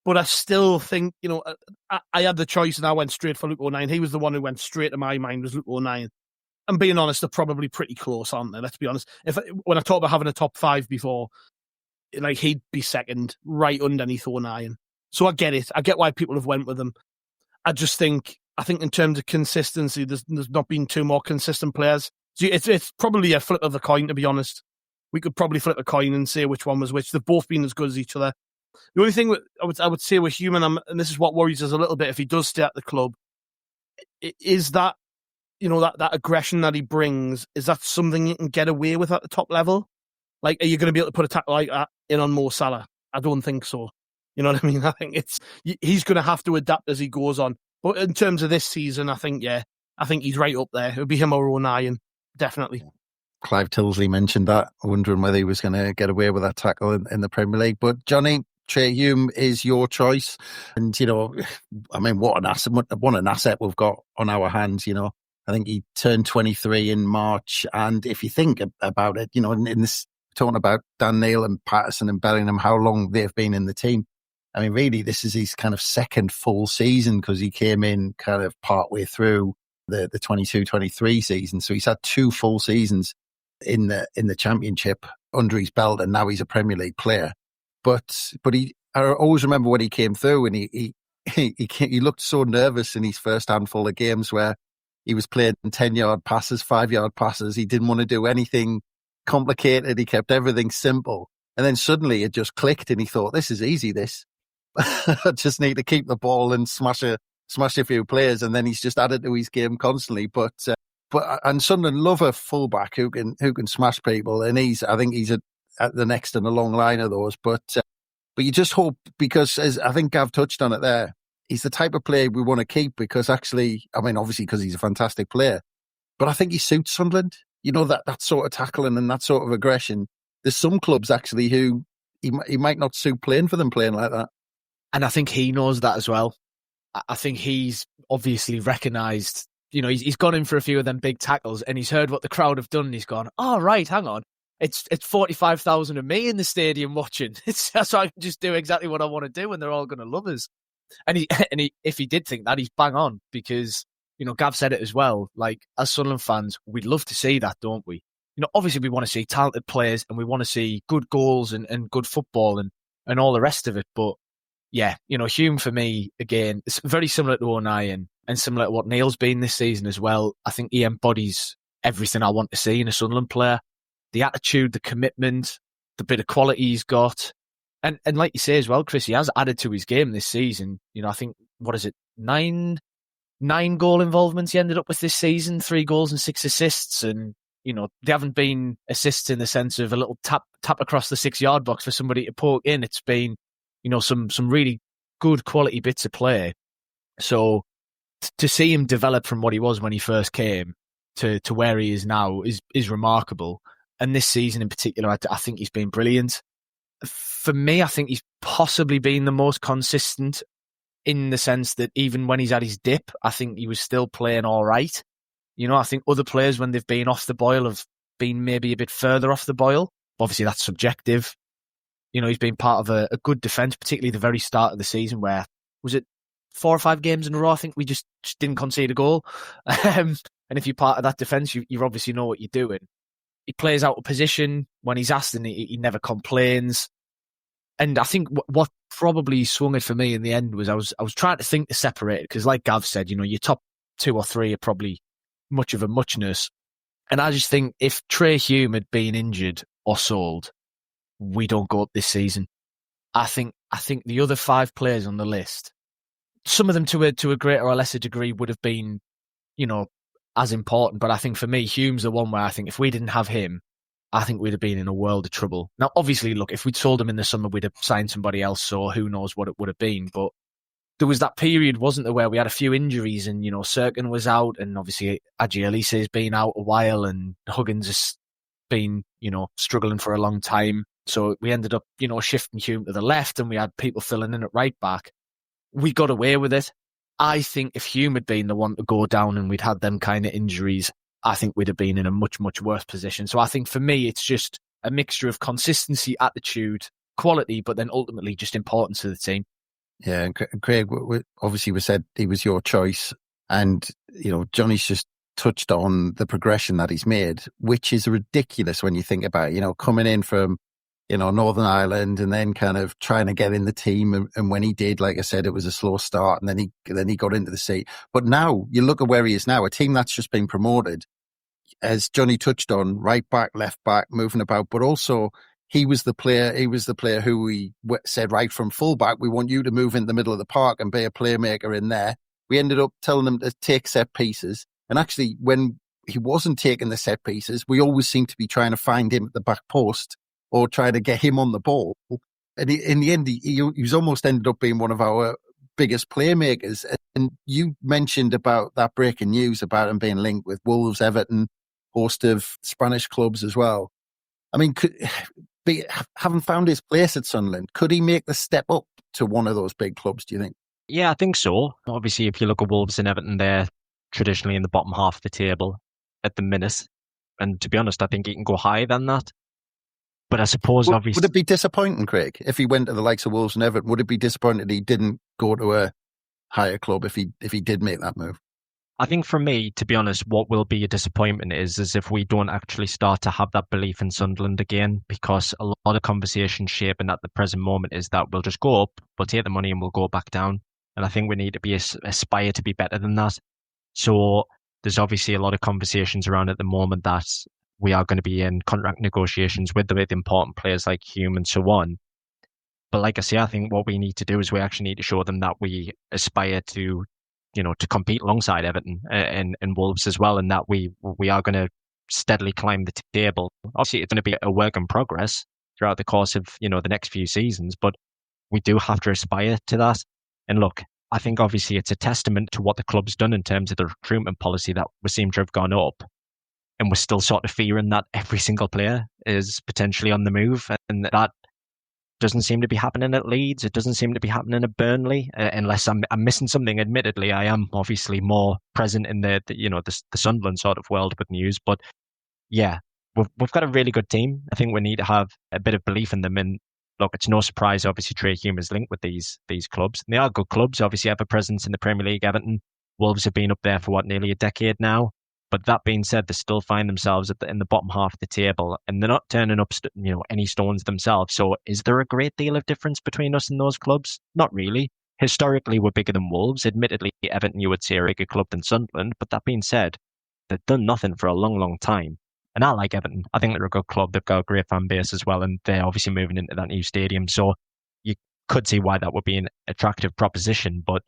[SPEAKER 6] But I still think, I had the choice and I went straight for Luke O'Nien. He was the one who went straight to my mind, was Luke O'Nien. And being honest, they're probably pretty close, aren't they? Let's be honest. When I talked about having a top 5 before, he'd be second, right underneath O'Nien. So I get it. I get why people have went with him. I think in terms of consistency, there's not been 2 more consistent players. So it's probably a flip of the coin, to be honest. We could probably flip a coin and say which one was which. They've both been as good as each other. The only thing I would say with Hume, and this is what worries us a little bit if he does stay at the club, is that, that aggression that he brings, is that something you can get away with at the top level? Like, are you going to be able to put a tackle like that in on Mo Salah? I don't think so. You know what I mean? I think he's going to have to adapt as he goes on. But in terms of this season, I think he's right up there. It'll be him or O'Nien, definitely.
[SPEAKER 3] Clive Tilsley mentioned that, wondering whether he was going to get away with that tackle in the Premier League. But Johnny, Trey Hume is your choice. And, I mean, what an asset we've got on our hands, I think he turned 23 in March. And if you think about it, in this, talking about Dan Neil and Patterson and Bellingham, how long they've been in the team. I mean, really, this is his kind of second full season, because he came in kind of partway through the 22-23 season. So he's had 2 full seasons in the Championship under his belt, and now he's a Premier League player. But I always remember when he came through, and he looked so nervous in his first handful of games where he was playing 10-yard passes, 5-yard passes. He didn't want to do anything complicated. He kept everything simple. And then suddenly it just clicked, and he thought, this is easy, this. I just need to keep the ball and smash a few players. And then he's just added to his game constantly. But Sunderland love a fullback who can smash people. And I think he's at the next in a long line of those. But you just hope, because as I think Gav touched on it there, he's the type of player we want to keep, because actually, I mean, obviously because he's a fantastic player, but I think he suits Sunderland. That sort of tackling and that sort of aggression. There's some clubs actually who he might not suit playing for them, playing like that.
[SPEAKER 5] And I think he knows that as well. I think he's obviously recognised, he's gone in for a few of them big tackles, and he's heard what the crowd have done, and he's gone, oh, right, hang on. It's 45,000 of me in the stadium watching. So I can just do exactly what I want to do, and they're all going to love us. And if he did think that, he's bang on, because, Gav said it as well. Like, as Sunderland fans, we'd love to see that, don't we? Obviously we want to see talented players, and we want to see good goals and good football and all the rest of it. But yeah, Hume for me, again, it's very similar to O'Nien and similar to what Neil's been this season as well. I think he embodies everything I want to see in a Sunderland player. The attitude, the commitment, the bit of quality he's got. And like you say as well, Chris, he has added to his game this season. I think, 9 goal involvements he ended up with this season, 3 goals and 6 assists. And, they haven't been assists in the sense of a little tap across the 6-yard box for somebody to poke in. It's been, some really good quality bits of play. So to see him develop from what he was when he first came to where he is now is remarkable. And this season in particular, I think he's been brilliant. For me, I think he's possibly been the most consistent, in the sense that even when he's at his dip, I think he was still playing all right. I think other players, when they've been off the boil, have been maybe a bit further off the boil. Obviously, that's subjective. He's been part of a good defence, particularly the very start of the season, where, was it 4 or 5 games in a row? I think we just didn't concede a goal. And if you're part of that defence, you obviously know what you're doing. He plays out of position when he's asked, and he never complains. And I think what probably swung it for me in the end was I was trying to think to separate it, because like Gav said, your top 2 or 3 are probably much of a muchness. And I just think if Trey Hume had been injured or sold, we don't go up this season. I think the other 5 players on the list, some of them to a greater or lesser degree would have been, as important. But I think for me, Hume's the one where I think if we didn't have him, I think we'd have been in a world of trouble. Now, obviously, look, if we'd sold him in the summer, we'd have signed somebody else, so who knows what it would have been. But there was that period, wasn't there, where we had a few injuries, and, Serkin was out, and obviously Adji Elise has been out a while, and Huggins has been, struggling for a long time. So we ended up, shifting Hume to the left, and we had people filling in at right back. We got away with it. I think if Hume had been the one to go down and we'd had them kind of injuries, I think we'd have been in a much, much worse position. So I think for me, it's just a mixture of consistency, attitude, quality, but then ultimately just importance to the team.
[SPEAKER 3] Yeah, and Craig, obviously we said he was your choice, and Johnny's just touched on the progression that he's made, which is ridiculous when you think about it. Coming in from Northern Ireland and then kind of trying to get in the team, and when he did, like I said, it was a slow start, and then he got into the seat. But now you look at where he is now, a team that's just been promoted, as Johnny touched on, right back, left back, moving about, but also he was the player who we said, right from full back, we want you to move in the middle of the park and be a playmaker in there. we ended up telling him to take set pieces. And actually, when he wasn't taking the set pieces, we always seemed to be trying to find him at the back post or try to get him on the ball. And in the end, he's almost ended up being one of our biggest playmakers. And you mentioned about that breaking news about him being linked with Wolves, Everton, host of Spanish clubs as well. I mean, having found his place at Sunderland, could he make the step up to one of those big clubs, do you think?
[SPEAKER 4] Yeah, I think so. Obviously, if you look at Wolves and Everton, they're traditionally in the bottom half of the table at the minute. And to be honest, I think he can go higher than that. But I suppose, obviously...
[SPEAKER 3] Would it be disappointing, Craig, if he went to the likes of Wolves and Everton? Would it be disappointing he didn't go to a higher club if he did make that move?
[SPEAKER 4] I think for me, to be honest, what will be a disappointment is if we don't actually start to have that belief in Sunderland again, because a lot of conversation shaping at the present moment is that we'll just go up, we'll take the money and we'll go back down. And I think we need to aspire to be better than that. So there's obviously a lot of conversations around at the moment that we are going to be in contract negotiations with the important players like Hume and so on. But like I say, I think what we need to do is we actually need to show them that we aspire to compete alongside Everton and Wolves as well, and that we are going to steadily climb the table. Obviously, it's going to be a work in progress throughout the course of the next few seasons, but we do have to aspire to that. And look, I think obviously it's a testament to what the club's done in terms of the recruitment policy that we seem to have gone up, and we're still sort of fearing that every single player is potentially on the move, and that doesn't seem to be happening at Leeds. It doesn't seem to be happening at Burnley, unless I'm missing something. Admittedly, I am obviously more present in the Sunderland sort of world with news. But yeah, we've got a really good team. I think we need to have a bit of belief in them. And look, it's no surprise, obviously, Trey Hume is linked with these clubs. And they are good clubs. Obviously, have a presence in the Premier League. Everton, Wolves have been up there for nearly a decade now. But that being said, they still find themselves in the bottom half of the table, and they're not turning up, any stones themselves. So, is there a great deal of difference between us and those clubs? Not really. Historically, we're bigger than Wolves. Admittedly, Everton, you would say, are a bigger club than Sunderland. But that being said, they've done nothing for a long, long time. And I like Everton. I think they're a good club. They've got a great fan base as well, and they're obviously moving into that new stadium. So, you could see why that would be an attractive proposition. But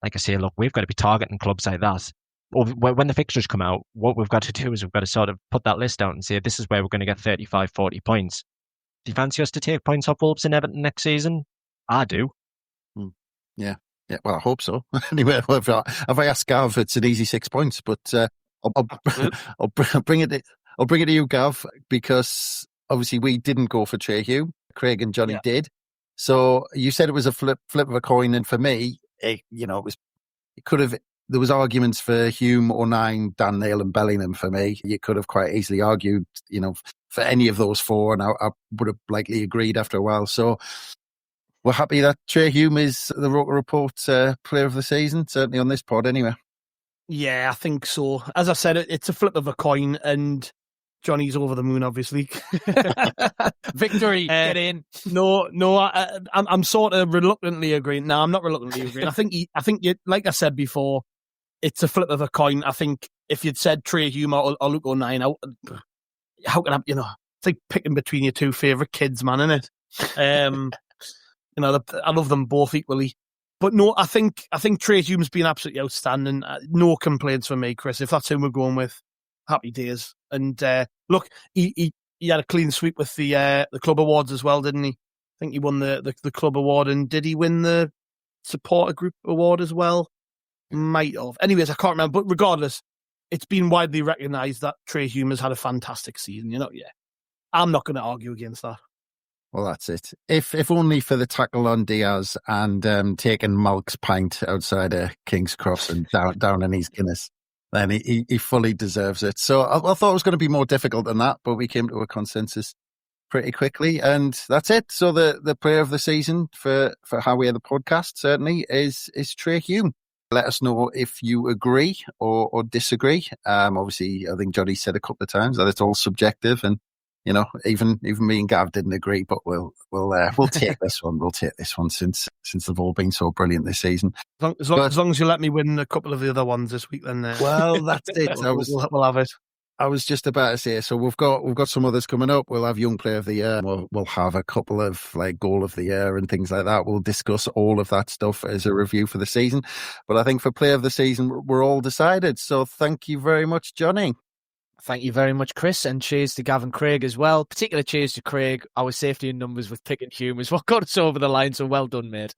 [SPEAKER 4] like I say, look, we've got to be targeting clubs like that. When the fixtures come out, what we've got to do is we've got to sort of put that list out and say, this is where we're going to get 35, 40 points. Do you fancy us to take points off Wolves and Everton next season? I do.
[SPEAKER 3] Yeah, well, I hope so. Anyway, if I ask Gav, it's an easy 6 points, but I'll bring it to you, Gav, because obviously we didn't go for Trey Hume. Craig and Johnny did. So you said it was a flip of a coin, and for me, it could have. There was arguments for Hume, O'Nien, Dan Neil and Bellingham for me. You could have quite easily argued, for any of those four, and I would have likely agreed after a while. So we're happy that Trey Hume is the Roker Report player of the season, certainly on this pod anyway.
[SPEAKER 6] Yeah, I think so. As I said, it's a flip of a coin, and Johnny's over the moon, obviously.
[SPEAKER 5] Victory, get in.
[SPEAKER 6] No, I'm sort of reluctantly agreeing. No, I'm not reluctantly agreeing. I think you, like I said before, it's a flip of a coin. I think if you'd said Trey Hume or Luke O'Nien, how can I, it's like picking between your two favourite kids, man, isn't it? I love them both equally. But no, I think Trey Hume's been absolutely outstanding. No complaints from me, Chris. If that's who we're going with, happy days. And look, he had a clean sweep with the club awards as well, didn't he? I think he won the club award, and did he win the supporter group award as well? Might have. Anyways, I can't remember. But regardless, it's been widely recognised that Trey Hume has had a fantastic season. I'm not going to argue against that.
[SPEAKER 3] Well, that's it. If only for the tackle on Diaz and taking Malk's pint outside King's Cross and down in his Guinness, then he fully deserves it. So I thought it was going to be more difficult than that, but we came to a consensus pretty quickly, and that's it. So the player of the season for Haway The Podcast certainly is Trey Hume. Let us know if you agree or disagree. Obviously, I think Johnny said a couple of times that it's all subjective, and even me and Gav didn't agree, but we'll take this one. We'll take this one since they've all been so brilliant this season.
[SPEAKER 6] As long as you let me win a couple of the other ones this week, then.
[SPEAKER 3] Well, that's it.
[SPEAKER 6] We'll have it.
[SPEAKER 3] I was just about to say, so we've got some others coming up. We'll have Young Player of the Year. We'll have a couple of like Goal of the Year and things like that. We'll discuss all of that stuff as a review for the season. But I think for Player of the Season, we're all decided. So thank you very much, Johnny.
[SPEAKER 5] Thank you very much, Chris, and cheers to Gavin Craig as well. Particular cheers to Craig, our safety in numbers with pick and humour is what got us over the line, so well done, mate.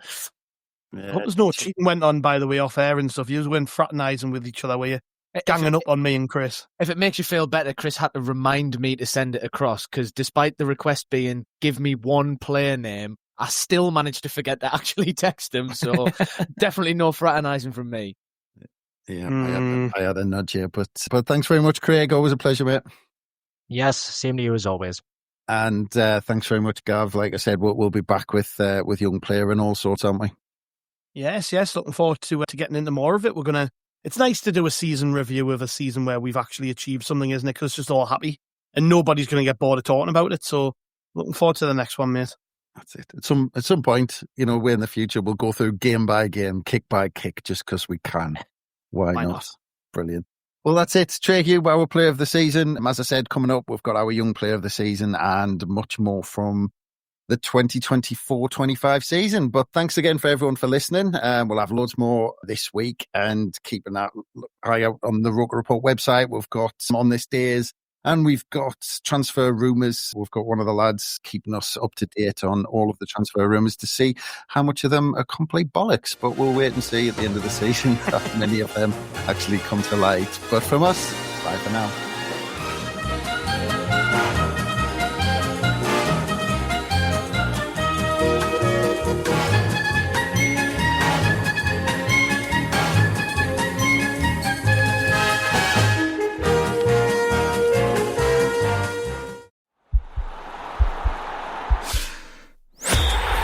[SPEAKER 6] I hope there's no cheating went on, by the way, off air and stuff. You weren't fraternising with each other, were you? Ganging up on me and Chris.
[SPEAKER 5] If it makes you feel better, Chris had to remind me to send it across, because despite the request being, give me one player name, I still managed to forget to actually text him, so definitely no fraternising from me.
[SPEAKER 3] Yeah, I had a nudge here, but thanks very much, Craig. Always a pleasure, mate.
[SPEAKER 4] Yes, same to you as always.
[SPEAKER 3] And thanks very much, Gav. Like I said, we'll be back with Young Player and all sorts, aren't we?
[SPEAKER 6] Yes. Looking forward to getting into more of it. It's nice to do a season review of a season where we've actually achieved something, isn't it? Because it's just all happy and nobody's going to get bored of talking about it. So looking forward to the next one, mate.
[SPEAKER 3] That's it. At some point, way in the future, we'll go through game by game, kick by kick, just because we can. Why not? Brilliant. Well, that's it. Trey Hugh, our Player of the Season. As I said, coming up, we've got our Young Player of the Season and much more from the 2024-25 season. But thanks again for everyone for listening. We'll have loads more this week, and keep an eye out on the Roker Report website. We've got some on this days, and we've got transfer rumours. We've got one of the lads keeping us up to date on all of the transfer rumours to see how much of them are complete bollocks. But we'll wait and see at the end of the season how many of them actually come to light. But from us, bye for now.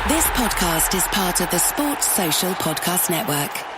[SPEAKER 7] This podcast is part of the Sports Social Podcast Network.